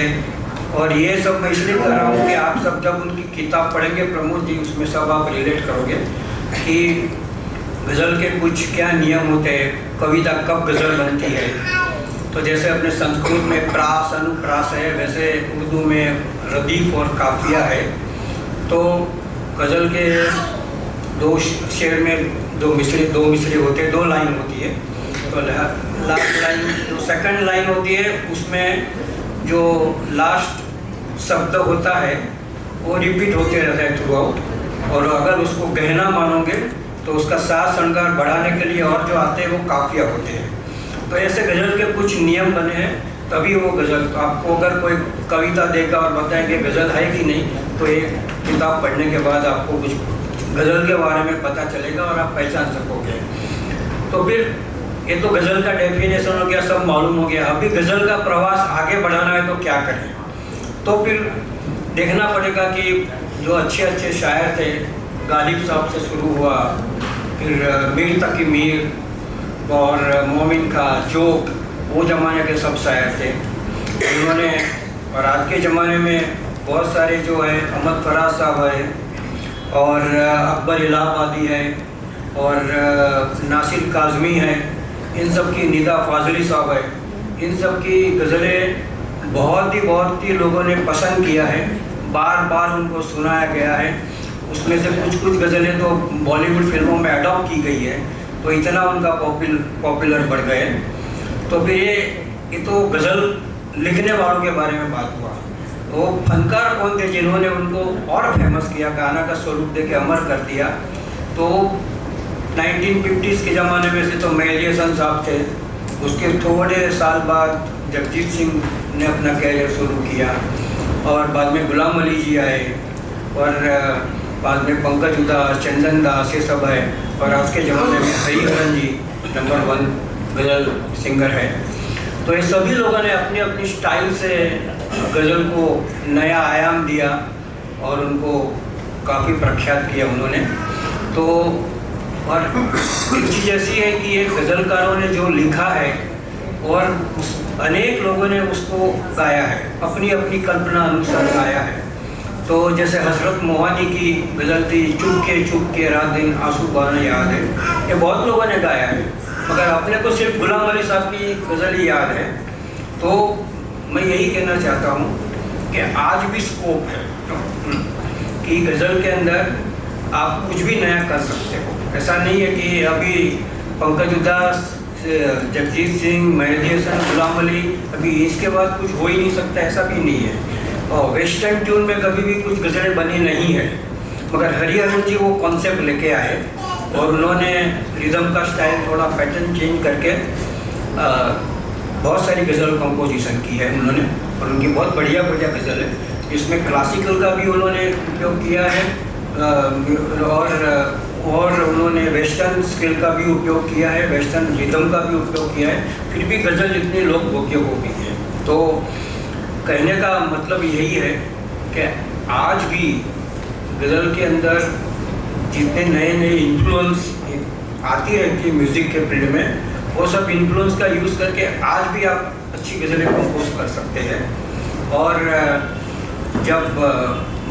और ये सब मैं इसलिए कर रहा हूँ कि आप सब जब उनकी किताब पढ़ेंगे प्रमोद जी, उसमें सब आप रिलेट करोगे कि गज़ल के कुछ क्या नियम होते हैं, कविता कब गज़ल बनती है. तो जैसे अपने संस्कृत में प्रास अनुप्रास है, वैसे उर्दू में रदीफ और काफिया है. तो गज़ल के दो शेर में दो मिसरे होते हैं, 2 लाइन होती है. तो लास्ट लाइन जो सेकंड लाइन होती है उसमें जो लास्ट शब्द होता है वो रिपीट होते रहता है थ्रू आउट. और अगर उसको गहना मानोगे तो उसका साज श्रृंगार बढ़ाने के लिए और जो आते हैं वो काफिया होते हैं. तो ऐसे गज़ल के कुछ नियम बने हैं, तभी वो गज़ल. तो आपको अगर कोई कविता देगा और बताएंगे गज़ल है कि नहीं, तो ये किताब पढ़ने के बाद आपको कुछ गज़ल के बारे में पता चलेगा और आप पहचान सकोगे. तो फिर ये तो गज़ल का डेफिनेशन हो गया, सब मालूम हो गया. अभी गज़ल का प्रवास आगे बढ़ाना है तो क्या करें. तो फिर देखना पड़ेगा कि जो अच्छे शायर थे, गालिब साहब से शुरू हुआ, फिर मीर तकी मीर और मोमिन का जोक, वो ज़माने के सब शायर थे उन्होंने. और आज के ज़माने में बहुत सारे जो है, अहमद फराज साहब है और अकबर इलाहाबादी है और नासिर काज़मी है, इन सब की निदा फाजली साहब है, इन सब की गज़लें बहुत ही लोगों ने पसंद किया है, बार बार उनको सुनाया गया है. उसमें से कुछ गज़लें तो बॉलीवुड फिल्मों में अडॉप्ट की गई है, तो इतना उनका पॉपुलर बढ़ गए. तो फिर ये तो गज़ल लिखने वालों के बारे में बात हुआ. वो फनकार कौन थे जिन्होंने उनको और फेमस किया, गाना का स्वरूप देके अमर कर दिया. तो 1950s के ज़माने में से तो मेहदी हसन साहब थे. उसके थोड़े साल बाद जगजीत सिंह ने अपना कैरियर शुरू किया और बाद में गुलाम अली जी आए और बाद में पंकज उदास, चंदन दास, ये सब है. और आज के ज़माने में हरिहरन जी नंबर 1 गज़ल सिंगर है. तो ये सभी लोगों ने अपनी अपनी स्टाइल से गज़ल को नया आयाम दिया और उनको काफ़ी प्रख्यात किया उन्होंने. तो और एक चीज़ ऐसी है कि ये गज़लकारों ने जो लिखा है और अनेक लोगों ने उसको गाया है, अपनी अपनी कल्पना अनुसार गाया है. तो जैसे हजरत मोहानी की गज़ल थी, चुप के रात दिन आंसू बहाना याद है, ये बहुत लोगों ने गाया है, मगर अपने को सिर्फ गुलाम अली साहब की गज़ल ही याद है. तो मैं यही कहना चाहता हूँ कि आज भी स्कोप है कि गज़ल के अंदर आप कुछ भी नया कर सकते हो. ऐसा नहीं है कि अभी पंकज उदास, जगजीत सिंह, मेहदी हसन, गुलाम अली, अभी इसके बाद कुछ हो ही नहीं सकता, ऐसा भी नहीं है. और वेस्टर्न ट्यून में कभी भी कुछ गज़लें बनी नहीं है, मगर हरिहरन जी वो कॉन्सेप्ट लेके आए और उन्होंने रिदम का स्टाइल थोड़ा पैटर्न चेंज करके बहुत सारी गज़ल कंपोजिशन की है उन्होंने, और उनकी बहुत बढ़िया बढ़िया गज़ल है। इसमें क्लासिकल का भी उन्होंने उपयोग किया है और उन्होंने वेस्टर्न स्केल का भी उपयोग किया है, वेस्टर्न रिदम का भी उपयोग किया है, फिर भी गज़ल इतनी लोकभोग्य हो गई है। तो कहने का मतलब यही है कि आज भी गज़ल के अंदर जितने नए नए इन्फ्लुएंस आती रहती है म्यूज़िक के फील्ड में, वो सब इन्फ्लुएंस का यूज़ करके आज भी आप अच्छी गज़लें कंपोज कर सकते हैं। और जब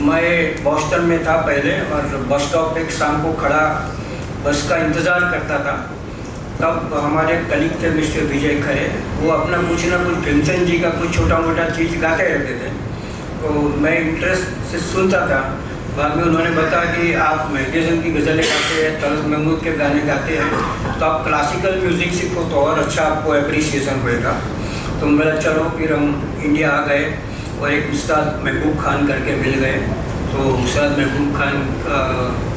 मैं बॉस्टन में था पहले और बस स्टॉप पे शाम को खड़ा बस का इंतज़ार करता था, तब हमारे कलीग थे मिस्टर विजय खरे, वो अपना कुछ ना कुछ भीमसेन जी का कुछ छोटा मोटा चीज़ गाते रहते थे। तो मैं इंटरेस्ट से सुनता था। बाद में उन्होंने बताया कि आप मेहदी हसन की गज़लें गाते हैं, तलत महमूद के गाने गाते हैं, तो आप क्लासिकल म्यूज़िक सीखो तो और अच्छा आपको एप्रिसिएशन होएगा। तो मेरा चलो फिर हम इंडिया आ गए और एक उस्ताद महबूब खान करके मिल गए। तो उस्ताद महबूब खान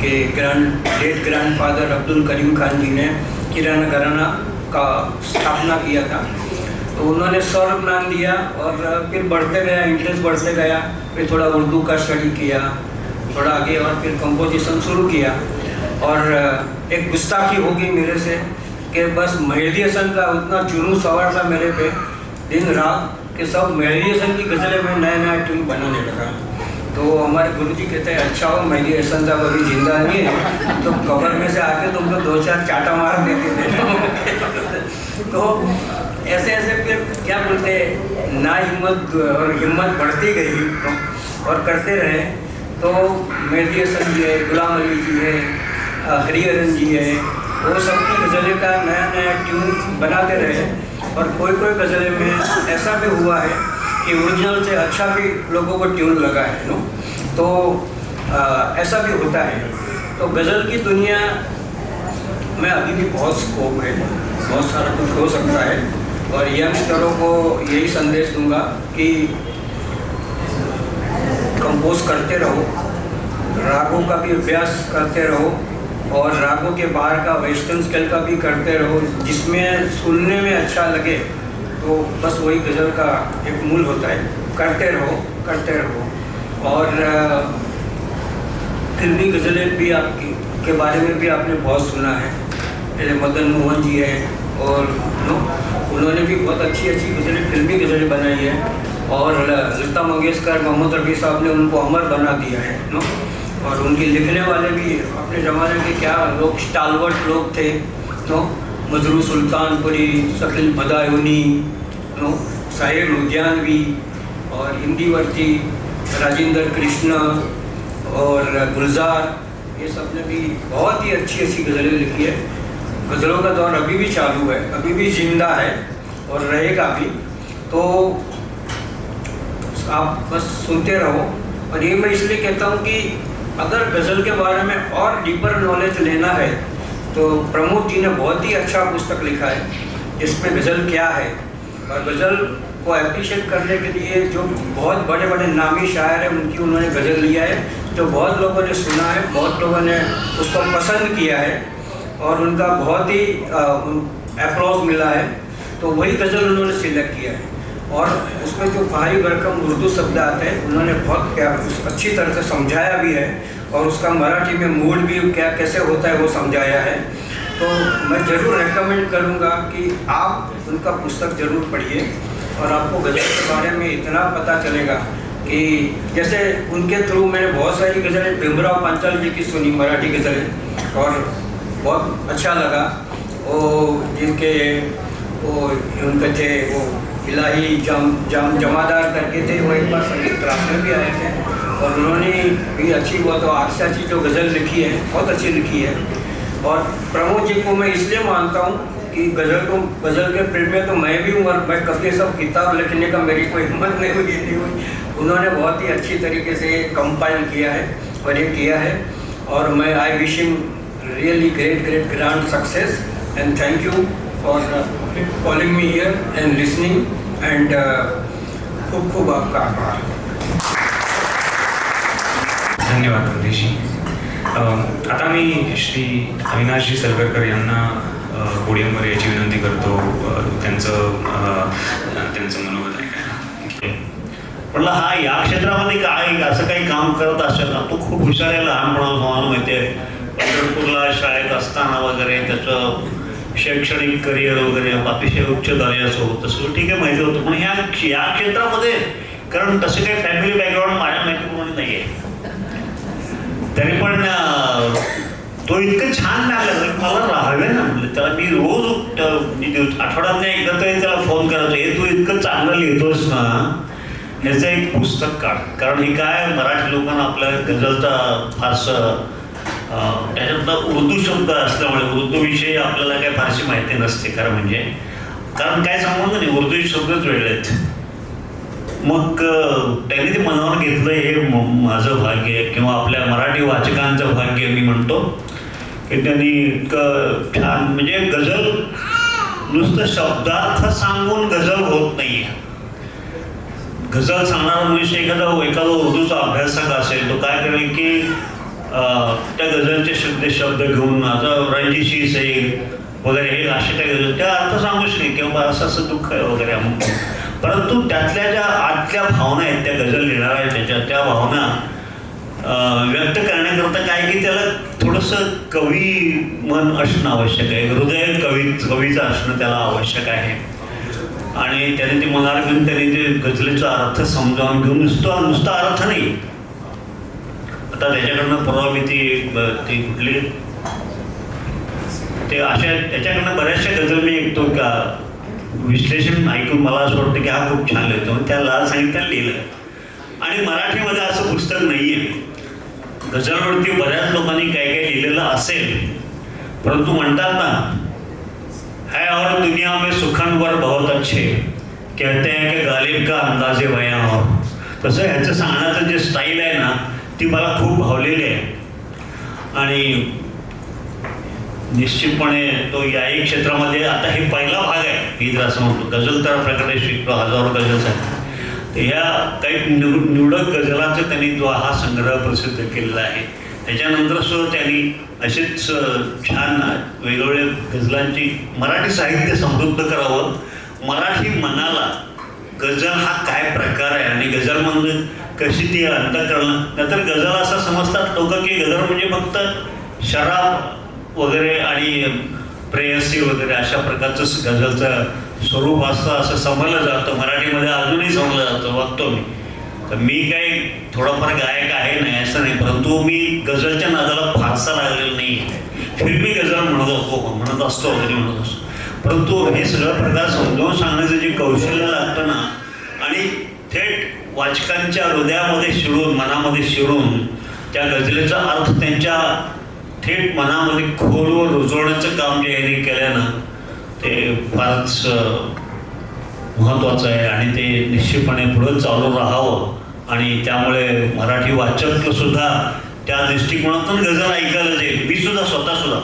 के great grandfather Abdul Karim Khan ji ने किराना घराना का स्थापना किया था। तो उन्होंने सौरभ नाम दिया और फिर बढ़ते गया, इंटरेस्ट बढ़ते गया। फिर थोड़ा उर्दू का स्टडी किया, थोड़ा आगे, और फिर कंपोजिशन शुरू किया। और एक गुस्ताखी हो गई मेरे से कि बस मेहदी हसन का उतना जुनून सवार था मेरे पे दिन रात कि सब मेहदी हसन की गज़लें में नया नया ट्यून बनाने लगा। तो हमारे गुरुजी कहते हैं अच्छा हो मेहदी हसन साहब अभी जिंदा नहीं है, तो कबर में से आके तुमको 2-4 चाटा मार देते थे। तो ऐसे ऐसे फिर क्या बोलते हैं ना हिम्मत और हिम्मत बढ़ती गई और करते रहे। तो मेहदी हसन जी है, गुलाम अली जी है, हरिहरन जी है, वो सबकी गज़लें का नया नया ट्यून बनाते रहे। और कोई कोई गज़लें में ऐसा भी हुआ है कि ओरिजिनल से अच्छा भी लोगों को ट्यून लगा है नो। तो ऐसा भी होता है। तो गज़ल की दुनिया में अभी भी बहुत स्कोप है, बहुत सारा कुछ हो सकता है। और यंगस्टरों को यही संदेश दूंगा कि कंपोज करते रहो, रागों का भी अभ्यास करते रहो और रागों के बाहर का वेस्टर्न स्केल का भी करते रहो, जिसमें सुनने में अच्छा लगे। तो बस वही गज़ल का एक मूल होता है, करते रहो करते रहो। और फिल्मी गज़लें भी आपकी के बारे में भी आपने बहुत सुना है, जैसे मदन मोहन जी है और उन्होंने भी बहुत अच्छी अच्छी गज़लें, फिल्मी गज़लें बनाई है। और लता मंगेशकर, मोहम्मद रफ़ी साहब ने उनको अमर बना दिया है नो। और उनके लिखने वाले भी अपने ज़माने के क्या लोग स्टालवर्ट लोग थे नो, मजरू सुल्तानपुरी, शकील बदायूनी नो, साहिर लुधियानवी और हिंदीवर्ती राजेंद्र कृष्ण और गुलजार, ये सब ने भी बहुत ही अच्छी अच्छी गज़लें लिखी है। गज़लों का दौर अभी भी चालू है, अभी भी जिंदा है और रहेगा भी। तो आप बस सुनते रहो। और ये मैं इसलिए कहता हूँ कि अगर गज़ल के बारे में और डीपर नॉलेज लेना है तो प्रमोद जी ने बहुत ही अच्छा पुस्तक लिखा है जिसमें गज़ल क्या है। और गज़ल को एप्रिशिएट करने के लिए जो बहुत बड़े बड़े नामी शायर हैं उनकी उन्होंने गज़ल लिया है, जो बहुत लोगों ने सुना है, बहुत लोगों ने उसको पसंद किया है और उनका बहुत ही अप्लॉज मिला है। तो वही गज़ल उन्होंने सिलेक्ट किया है। और उसमें जो भारी भरकम उर्दू शब्द आते हैं उन्होंने बहुत अच्छी तरह से समझाया भी है और उसका मराठी में मूड भी क्या कैसे होता है वो समझाया है। तो मैं ज़रूर रेकमेंड करूँगा कि आप उनका पुस्तक ज़रूर पढ़िए और आपको गज़ल के बारे में इतना पता चलेगा कि जैसे उनके थ्रू मैंने बहुत सारी गज़लें भीमराव पांचाल जी की सुनी, मराठी गज़लें, और बहुत अच्छा लगा। वो जिनके वो उनके थे वो इलाही जमादार करके थे, वो एक बार संगीत क्लास में भी आए थे और उन्होंने भी अच्छी बहुत अच्छी अच्छी जो गज़ल लिखी है बहुत अच्छी लिखी है। और प्रमोद जी को मैं इसलिए मानता हूँ कि गज़ल के फील्ड में तो मैं भी हूँ और मैं कभी सब किताब लिखने का मेरी कोई हिम्मत नहीं हुई। उन्होंने बहुत ही अच्छी तरीके से कंपाइल किया है और ये किया है। और मैं I wish him really great grand success end thank you for calling me here end listening end खूब खूब आपका आभार। धन्यवाद वंदेशी। आता मी श्री अविनाशजी सलगरकर यांना पोडियमवर यायची विनंती करतो. त्यांचं मनोगत ऐकायला. म्हटलं हा या क्षेत्रामध्ये काय असं काही काम करत असेल ना, तो खूप हुशार आहे. लहानपणापासून मला माहिती आहे, पंढरपूरला शाळेत असताना वगैरे त्याचं शैक्षणिक करिअर वगैरे अतिशय उच्च दर्जाचं होतं. तसं ठीक आहे, माहिती होतं. पण या क्षेत्रामध्ये कारण तसे काही फॅमिली बॅकग्राऊंड माझ्या माहितीप्रमाणे नाही आहे. तरी पण तो इतकं छान लागलं मला राहावे ना. म्हटलं त्याला मी रोज आठवड्यात एकदा तरी त्याला फोन करायचो, हे तू इतकं चांगलं लिहितोस ना, ह्याचं एक पुस्तक काढ. कारण हे काय मराठी लोकांना आपल्या गझलचा फारसं त्याच्यातला उर्दू शब्द असल्यामुळे उर्दूविषयी आपल्याला काही फारशी माहिती नसते. खरं म्हणजे कारण काय संबंध नाही, उर्दू शब्दच वेगळे आहेत. मग त्यांनी ते मनावर घेतलं, हे माझं भाग्य आहे किंवा आपल्या मराठी वाचकांचं भाग्य मी म्हणतो की त्यांनी इतकं छान. म्हणजे गझल नुसतं शब्दार्थ सांगून गझल होत नाही आहे. गझल सांगणारा मनुष्य एखादा उर्दूचा अभ्यासक असेल, तो काय करेल की त्या गझलचे शब्द घेऊन आता रंजिशी सैल वगैरे हे असे त्या गझल त्या अर्थ सांगू शकेल किंवा असं असं दुःख आहे वगैरे अमुक. परंतु त्यातल्या ज्या आतल्या भावना आहेत त्या गझल लिहिणार आहेत, त्या भावना व्यक्त करण्याकरता काय की त्याला थोडंसं कवी मन असणं आवश्यक आहे. हृदय कवीचं असणं त्याला आवश्यक आहे. आणि त्याने ते मनावर घेऊन त्याने ते गझलेचा अर्थ समजावून घेऊन नुसता अर्थ नाही. आता त्याच्याकडनं परवा मी ती कुठली ते अशा त्याच्याकडनं बऱ्याचशा गझल मी ऐकतो का विश्लेषण ऐकून मला असं वाटतं की हा खूप छान लिहितो. त्याला सांगितलं लिहिलं. आणि मराठीमध्ये असं पुस्तक नाही आहे. गझलवरती बऱ्याच लोकांनी काय काय लिहिलेलं असेल, परंतु म्हणतात ना है और दुनिया में सुखनवर बहुत अच्छे कहते हैं कि गालिब का अंदाजे बयां हो. तसं ह्याचं सांगण्याचं जे स्टाईल आहे ना, ती मला खूप भावलेली आहे. आणि निश्चितपणे तो याही क्षेत्रामध्ये आता हे पहिला भाग आहे. मी जर असं म्हणतो गझल तर प्रकारे शिकतो, हजारो गझल्स आहेत. ह्या काही निवडक गझलांचा त्यांनी जो हा संग्रह प्रसिद्ध केलेला आहे. त्याच्यानंतर सुद्धा त्यांनी अशीच छान वेगवेगळ्या गझलांची मराठी साहित्य समृद्ध करावं. मराठी मनाला गझल हा काय प्रकार आहे आणि गझलमध्ये कशी ती अंतःकरण. नंतर गझल असं समजतात लोक की गझल म्हणजे फक्त शराब वगैरे आणि प्रेयसी वगैरे अशा प्रकारचं गझलचं स्वरूप असतं असं समजलं जातं. मराठीमध्ये अजूनही समजलं जातं, बघतो मी. तर मी काही थोडाफार गायक आहे नाही असं नाही, परंतु मी गझलच्या नादाला फारसा लागलेला नाही. फिल्मी गझल म्हणत असतो वगैरे म्हणत असतो. परंतु हे सगळं प्रकार समजावून सांगण्याचं जे कौशल्य लागतं ना, आणि थेट वाचकांच्या हृदयामध्ये शिरून मनामध्ये शिरून त्या गझलेचा अर्थ त्यांच्या थेट मनामध्ये खोलवर रुजवण्याचं काम जे यांनी केलं ना, ते फारच महत्त्वाचं आहे. आणि ते निश्चितपणे पुढं चालू राहावं. आणि त्यामुळे मराठी वाचक सुद्धा त्या दृष्टिकोनातून गझल ऐकायला जाईल. मी सुद्धा स्वतःसुद्धा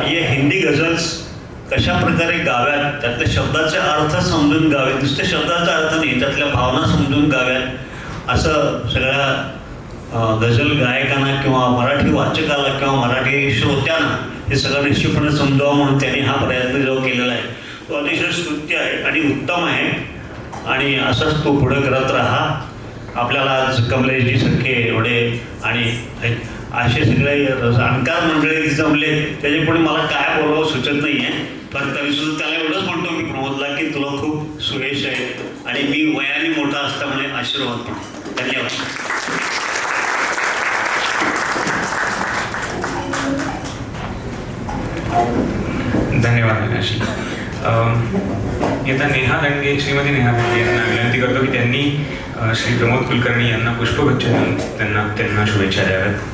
हे हिंदी गझल्स कशा प्रकारे गाव्यात, त्यातल्या शब्दाचे अर्थ समजून गावेत, नुसत्या शब्दाचा अर्थ नाही, त्यातल्या भावना समजून गाव्यात, असं सगळ्या गझल गायकांना किंवा मराठी वाचकाला किंवा मराठी श्रोत्यांना हे सगळं निश्चितपणे समजावं म्हणून त्यांनी हा प्रयत्न जो केलेला आहे तो अतिशय स्तुत्य आहे आणि उत्तम आहे. आणि असंच तो पुढं करत राहा. आपल्याला आज कमलेशजी सारखे एवढे आणि असे सगळे जाणकार मंडळी जमले, त्याच्या पुढे मला काय बोलावं सुचत नाही आहे. पण तरीसुद्धा त्याला एवढंच म्हणतो मी प्रमोदला की तुला खूप सुयश आहे आणि मी वयाने मोठा असल्यामुळे आशीर्वाद म्हणतो. धन्यवाद. धन्यवाद अविनाशी. येता श्रीमती नेहा दंगे यांना विनंती करतो की त्यांनी श्री प्रमोद कुलकर्णी यांना पुष्पगुच्छ देऊन त्यांना शुभेच्छा द्याव्यात.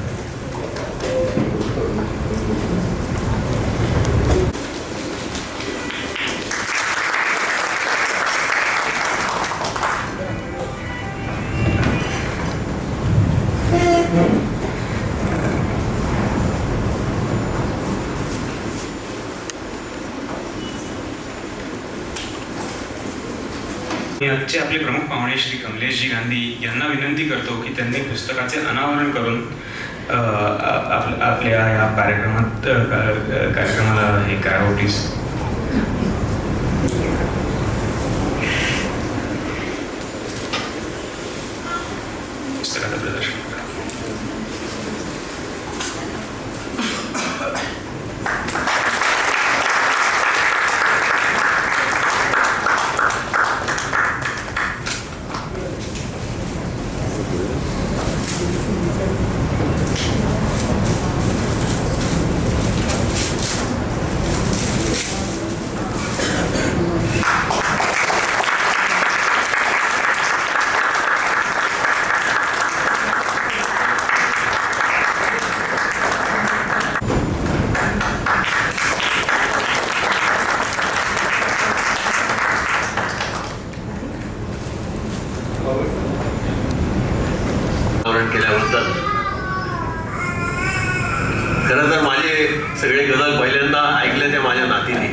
मी आजचे आपले प्रमुख पाहुणे श्री कमलेशजी गांधी यांना विनंती करतो की त्यांनी पुस्तकाचे अनावरण करून आपल्या या कार्यक्रमाला हे करावं प्लीज. पुस्तकाचं प्रदर्शन करा. केल्याबद्दल. खरं तर माझे सगळे गझल पहिल्यांदा ऐकले ते माझ्या नातीने,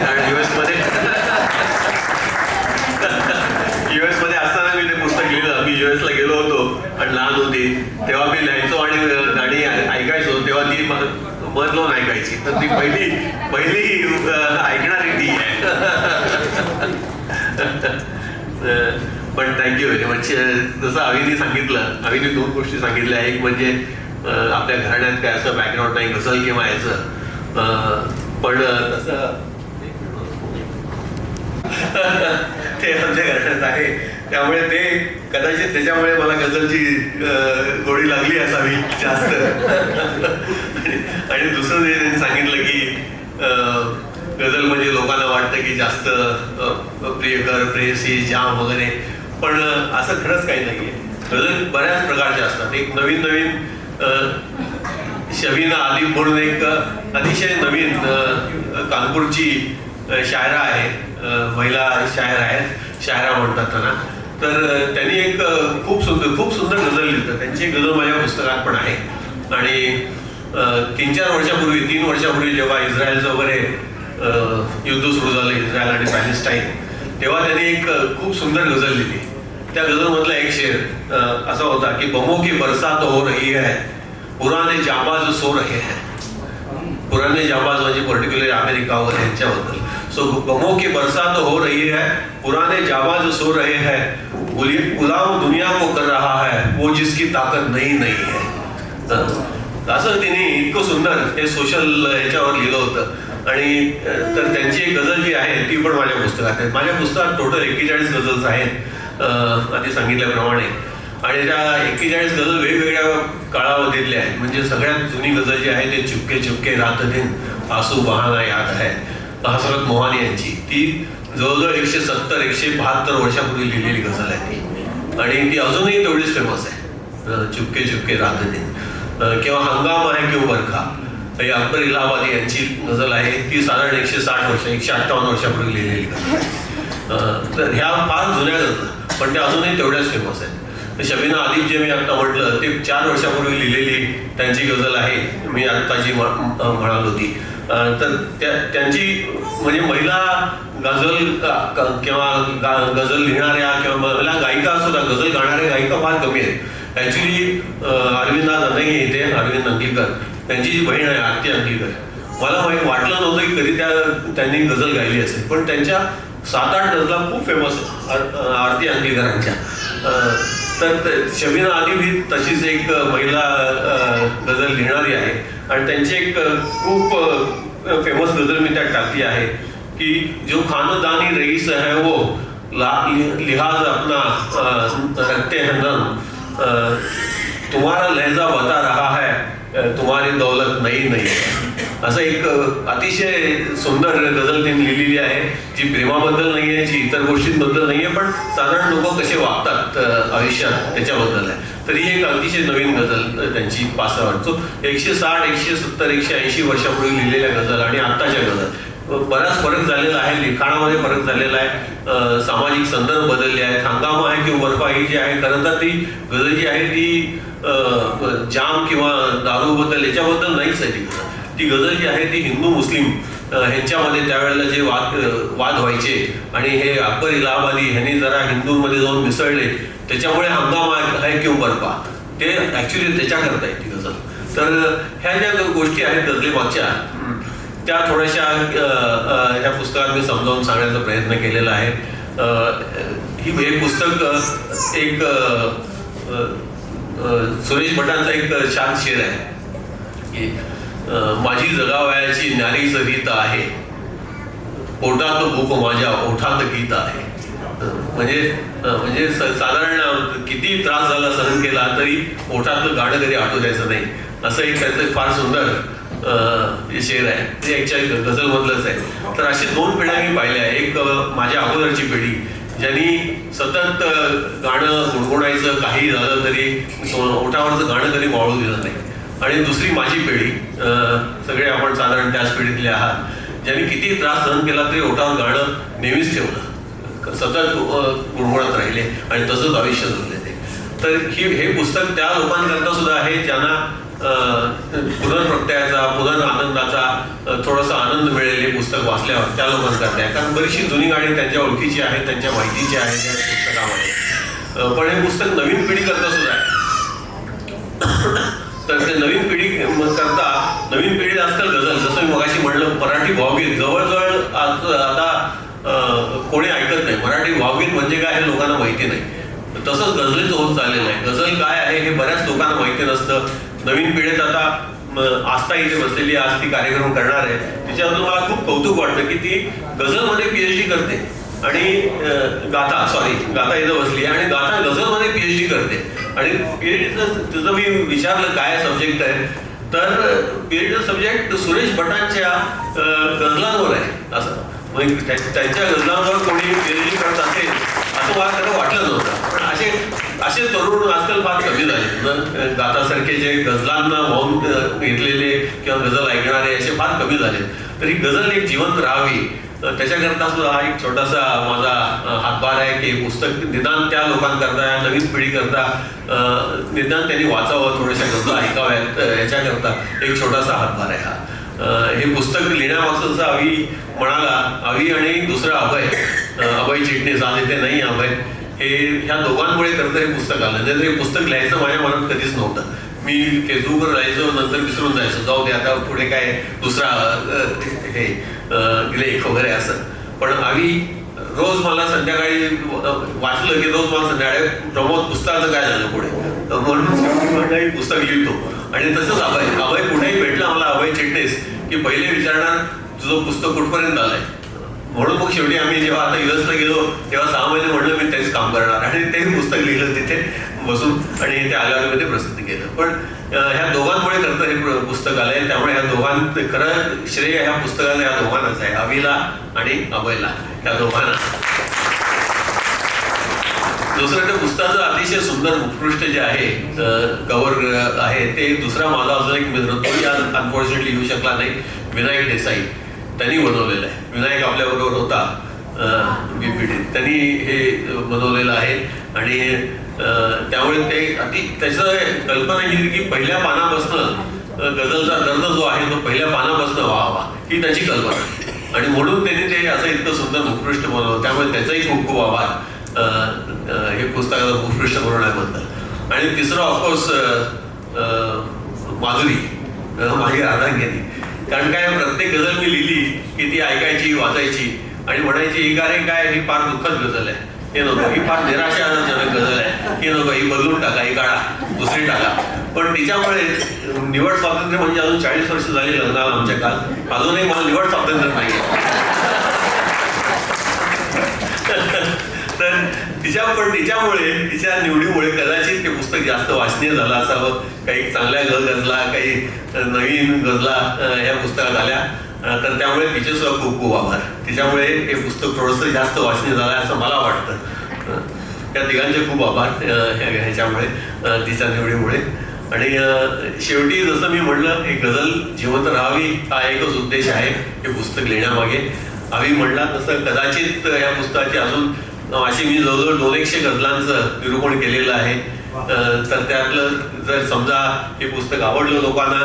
कारण US मध्ये असताना मी ते पुस्तक लिहिलं. मी US ला गेलो होतो आणि लहान होती तेव्हा मी लिहायचो आणि गाणी ऐकायचो, तेव्हा ती मन लावून ऐकायची. तर ती पहिली ऐकणारी ती आहे. पण थँक्यू व्हेरी मच. जसं अविनी सांगितलं, अविनी 2 गोष्टी सांगितल्या. एक म्हणजे आपल्या घराण्यात काय असं बॅकग्राऊंड नाही गझल किंवा यायचं, पण तसं ते आमच्या घराण्यात आहे, त्यामुळे ते कदाचित त्याच्यामुळे मला गझलची गोडी लागली असावी जास्त. आणि दुसरं जे त्यांनी सांगितलं की गझल म्हणजे लोकांना वाटतं की जास्त प्रियकर प्रेयसी जाम वगैरे, पण असं खरंच काही नाहीये. गझल बऱ्याच प्रकारचे असतात. एक नवीन शबीना आदिब म्हणून एक अतिशय नवीन कानपूरची शायरा आहे, महिला शायर आहेत, शायरा म्हणतात त्यांना. तर त्यांनी एक खूप सुंदर गझल लिहितं. त्यांची एक गझल माझ्या पुस्तकात पण आहे. आणि 3-4 वर्षापूर्वी 3 वर्षापूर्वी जेव्हा इस्रायलचं वगैरे युद्ध सुरू झालं, इस्रायल आणि पॅलेस्टाईन, तेव्हा त्यांनी एक खूप सुंदर गझल लिहिली. त्या गझलमधला एक शेर असा होता की बमों की बरसात हो रही है, पुराने जाबाज सो रहे हैं. पुराने जाबाज म्हणजे पर्टिक्युलर अमेरिका वगैरे यांच्याबद्दल. सो बमों की बरसात हो रही है, पुराने जाबाज सो रहे हैं, गुलाम दुनिया को कर रहा है वो जिसकी ताकत नहीं है. असं तिने इतकं सुंदर हे सोशल याच्यावर लिहिलं होतं. आणि तर त्यांची एक गझल जी आहे ती पण माझ्या पुस्तकात आहे. माझ्या पुस्तकात टोटल 41 गझल्स आहेत आधी सांगितल्याप्रमाणे. आणि त्या 41 गझल वेगवेगळ्या काळावधीतल्या आहेत. म्हणजे सगळ्यात जुनी गझल जी आहे ते चुपके चुपके रात दिन आसू बहाना याद आहे, हसरत मोहानी यांची. ती जवळजवळ 170-172 वर्षापूर्वी लिहिलेली गझल आहे ती, आणि ती अजूनही तेवढीच फेमस आहे. चुपके चुपके रात दिन किंवा हंगाम आहे क्यों बरखा, हे अकबर इलाहाबादी यांची गझल आहे. ती साधारण 158 वर्षापूर्वी लिहिलेली गझल आहे. तर ह्या फार जुन्या गझल, पण त्या अजूनही तेवढ्याच फेमस आहेत. शबीना आदिब जे मी आता म्हटलं ते 4 वर्षापूर्वी लिहिलेली त्यांची गझल आहे, मी आत्ताची म्हणाल होती. तर त्यांची म्हणजे महिला गझल किंवा गझल लिहिणाऱ्या किंवा महिला गायिका सुद्धा, गझल गाणाऱ्या गायिका फार कमी आहेत. ॲक्च्युली अरविंदा नाही येते, अरविंद अंकिकर त्यांची जी बहीण आहे आरती अंकिकर, मला वाटलं नव्हतं की कधी त्यांनी गझल गायली असेल, पण त्यांच्या 7-8 गझला खूप फेमस आहेत आरती अंकिकरांच्या. तर शबीना आदिब ही तशीच एक महिला गझल लिहिणारी आहे. आणि त्यांची एक खूप फेमस गझल मी त्यात टाकली आहे की जो खानदानी रईस है वो लिहाज अपना रखते हैं नम, तुम्हारा लहजा बता रहा है तुम्हारी दौलत नहीं. असं एक अतिशय सुंदर गझल त्यांनी लिहिलेली आहे, जी प्रेमाबद्दल नाही आहे, जी इतर गोष्टींबद्दल नाही आहे, पण साधारण लोक कसे वागतात आयुष्यात त्याच्याबद्दल आहे. तर ही एक अतिशय नवीन गझल त्यांची पासावर. 160, 170, 180 वर्षापूर्वी लिहिलेल्या गझल आणि आत्ताच्या गझल बराच फरक झालेला आहे. लिखाणामध्ये फरक झालेला आहे, सामाजिक संदर्भ बदलले आहेत. हंगाम आहे किंवा बर्फा ही जी आहे, खरं तर ती गझल जी आहे ती जाम किंवा दारूबद्दल याच्याबद्दल नाहीच आहे. ती गझल जी आहे ती हिंदू मुस्लिम ह्यांच्यामध्ये त्यावेळेला जे वाद व्हायचे आणि हे अकबर इलाहाबादी ह्यांनी जरा हिंदूंमध्ये जाऊन मिसळले, त्याच्यामुळे हंगाम आहे किंवा बर्फा ते ॲक्च्युली त्याच्याकरता आहे ती गझल. तर ह्या ज्या गोष्टी आहेत गझलेमागच्या त्या थोड्याशा ह्या पुस्तकात मी समजावून सांगण्याचा प्रयत्न केलेला आहे. हे पुस्तक एक सुरेश भटांचा एक छान शेर आहे की माझी जगावयाची न्यारी सरित आहे, पोटात भूक माझ्या ओठात गीत आहे. म्हणजे साधारण किती त्रास झाला सहन केला तरी ओठातलं गाणं कधी आठवू द्यायचं नाही, असं एक त्याचं फार सुंदर शेर आहे. ते एकच्या गझलमधलंच आहे. तर अशी 2 पिढ्या मी पाहिल्या. एक माझ्या अगोदरची पिढी ज्यांनी सतत गाणं गुणगुणायचं, काही झालं तरी ओठावरचं गाणं कधी वाळू दिलं नाही. आणि दुसरी माझी पिढी, सगळे आपण साधारण त्याच पिढीतले आहात, ज्यांनी किती त्रास सहन केला तरी ओठावर गाणं नेहमीच ठेवलं, सतत गुणगुणत राहिले आणि तसंच आयुष्य जगले ते. तर हे पुस्तक त्या लोकांकरता सुद्धा आहे ज्यांना पुनर्प्रत्ययाचा, पुनर्आनंदाचा थोडासा आनंद मिळेल हे पुस्तक वाचल्यावर त्या लोकांकरता आहे. कारण बरीचशी जुनी गाणी त्यांच्या ओळखीची आहेत, त्यांच्या माहितीची आहेत या पुस्तकामध्ये. पण हे पुस्तक नवीन पिढीकरता सुद्धा आहे. तर ते नवीन पिढी करता, नवीन पिढी आजकाल गझल, जसं मी मगाशी म्हणलं, मराठी भावगीत जवळजवळ आता कोणी ऐकत नाही. मराठी भावगीत म्हणजे काय हे लोकांना माहिती नाही. तसंच गझलेचं होत चाललेलं आहे. गझल काय आहे हे बऱ्याच लोकांना माहिती नसतं. नवीन पिढीत आता आस्था इथे बसलेली, आज ती कार्यक्रम करणार आहे, तिच्याबद्दल मला खूप कौतुक वाटतं की ती गझलमध्ये PhD करते आणि गाथा इथं बसली आणि गाथा गझलमध्ये PhD करते. आणि PhDचं तुझं मी विचारलं काय सब्जेक्ट आहे, तर PhDचं सब्जेक्ट सुरेश भटांच्या गझलांवर आहे. असं म्हणजे त्यांच्या गझलांवर कोणी PhD करत असेल असं मला खरं वाटलं नव्हतं. पण असे तरुण आजकाल फार कमी झाले. गाथासारखे जे गझलांना वाहून घेतलेले किंवा गझल ऐकणारे असे फार कमी झाले. तर ही गझल एक जिवंत राहावी त्याच्याकरता सुद्धा हा एक छोटासा माझा हातभार आहे की पुस्तक निदान त्या लोकांकरता, नवीन पिढीकरता निदान त्यांनी वाचावं, थोड्याशा गझला ऐकाव्यात याच्याकरता एक छोटासा हातभार आहे हा. हे पुस्तक लिहिण्यामागचं अवी म्हणाला, अवी आणि दुसरं अभय चिटणीस, आज इथे नाही अभय, हे ह्या दोघांमुळे करता हे पुस्तक आलं. नाही हे पुस्तक लिहायचं माझ्या मनात कधीच नव्हतं. मी फेसबुकवर राहायचो, नंतर विसरून जायचो, जाऊ दे आता पुढे काय दुसरा हे लेख वगैरे असं. पण आम्ही रोज मला संध्याकाळी वाचलं की रोज मला संध्याकाळी प्रमोद पुस्तकाचं काय झालं पुढे, म्हणून पुस्तक लिहितो. आणि तसंच अभय पुढेही भेटला मला, अभय चिटणीस, की पहिले विचारणार तुझं पुस्तक कुठपर्यंत आलंय. म्हणून मग शेवटी आम्ही जेव्हा आता युएसला गेलो तेव्हा 6 महिने म्हणलं मी तेच काम करणार आणि तेच पुस्तक लिहिलं तिथे बसून आणि ते आल्यावर प्रसिद्ध केलं. पण ह्या दोघांमुळे करता हे पुस्तक आलंय. त्यामुळे ह्या दोघांचं खरं श्रेय ह्या पुस्तकाला ह्या दोघांनाच आहे, अवीला आणि अभयला, ह्या दोघांना. दुसरं ते पुस्तकाचं अतिशय सुंदर उत्कृष्ट जे आहे कव्हर आहे ते दुसरा माझा अजून एक मित्र, तोही आज अनफॉर्च्युनेटली येऊ शकला नाही, विनायक देसाई, त्यांनी बनवलेलं आहे. विनायक आपल्याबरोबर होता BPT, त्यांनी हे बनवलेलं आहे. आणि त्यामुळे ते त्याचं कल्पना ही की पहिल्या पानापासून गझलचा दर्द जो आहे तो पहिल्या पानापासून व्हावा ही त्याची कल्पना. आणि म्हणून त्यांनी ते असं इतकं सुंदर उत्कृष्ट बनवलं. त्यामुळे त्याचाही खूप खूप आभार हे पुस्तकाचं उत्कृष्ट बनवण्याबद्दल. आणि तिसरं ऑफकोर्स माधुरी, माझी अर्धांगिनी. कारण काय प्रत्येक गझल मी लिहिली की ती ऐकायची, वाचायची आणि म्हणायची ही गाणे काय, ही फार दुःखद गझल आहे, हे नको, ही फार निराशाजनक गझल आहे, ही नको, ही बदलून टाका, ही काढा, दुसरी टाका. पण तिच्यामुळे निवड स्वातंत्र्य म्हणजे अजून 40 वर्ष झाली लग्नाला आमच्या काल, अजूनही मला निवड स्वातंत्र्य नाही. तर तिच्यामुळे तिच्या निवडीमुळे कदाचित ते पुस्तक जास्त वाचनीय झालं असावं. काही चांगल्या गझला, काही नवीन गझला ह्या पुस्तकात आल्या, तर त्यामुळे तिचे सुद्धा खूप खूप आभार. तिच्यामुळे हे पुस्तक थोडंसं जास्त वाचनीय झालं असं मला वाटतं. त्या तिघांचे खूप आभार ह्याच्यामुळे, तिच्या निवडीमुळे. आणि शेवटी जसं मी म्हणलं, एक गझल जिवंत राहावी हा एकच उद्देश आहे हे पुस्तक लिहिण्यामागे. आम्ही म्हणला तसं कदाचित या पुस्तकाची अजून अशी मी जवळजवळ 200 गझलांचं निरूपण केलेलं आहे. तर त्यातलं जर समजा हे पुस्तक आवडलं लोकांना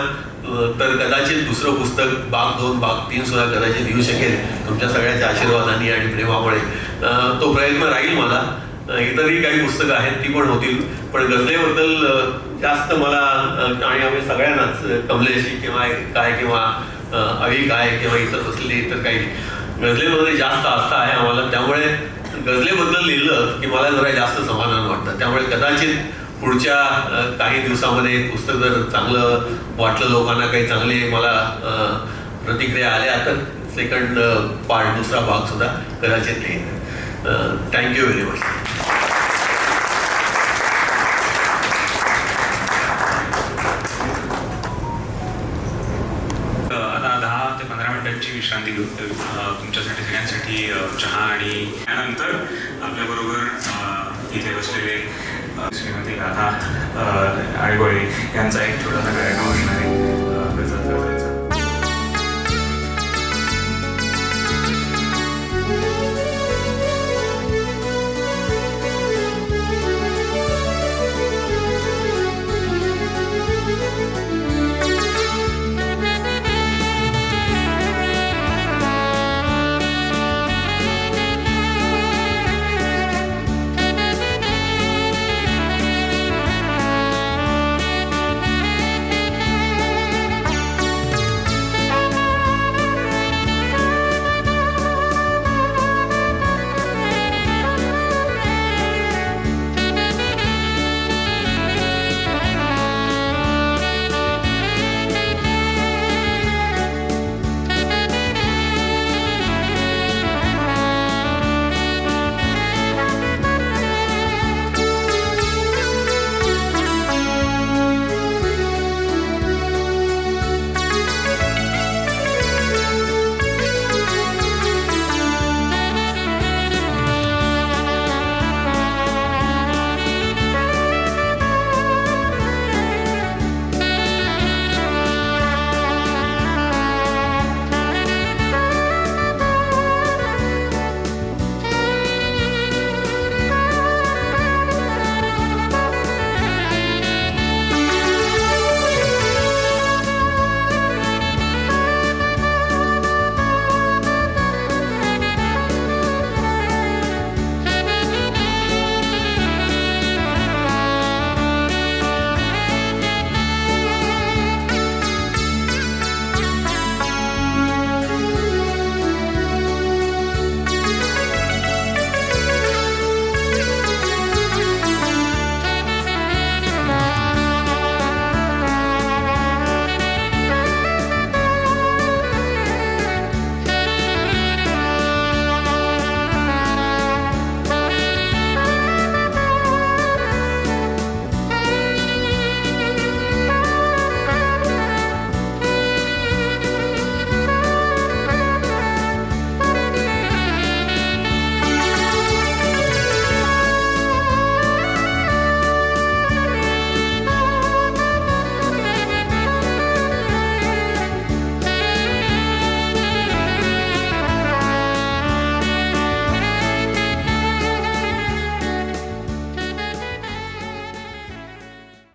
तर कदाचित दुसरं पुस्तक भाग 2, भाग 3 सुद्धा कदाचित येऊ शकेल तुमच्या सगळ्यांच्या आशीर्वादाने आणि प्रेमामुळे. तो प्रयत्न राहील मला. इतरही काही पुस्तकं आहेत ती पण होतील, पण गझलेबद्दल जास्त मला आणि आम्ही सगळ्यांनाच कमलेशी किंवा काय किंवा अवी काय किंवा इतर बसलेले इतर काही गझलेमध्ये जास्त आस्था आहे आम्हाला. त्यामुळे गझलेबद्दल लिहिलं की मला जरा जास्त समाधान वाटतं. त्यामुळे कदाचित पुढच्या काही दिवसामध्ये पुस्तक जर चांगलं वाटलं लोकांना, काही चांगले मला प्रतिक्रिया आल्या तर सेकंड पार्ट दुसरा भाग सुद्धा कदाचित लिहिन. Thank you very much. आता 10 ते 15 मिनिटांची विश्रांती घेऊ. तुमच्यासाठी सगळ्यांसाठी चहा आणि त्यानंतर आपल्याबरोबर इथे बसलेले श्रीमती राधा आडगोळे यांचा एक छोटासा कार्यक्रम असणार आहे.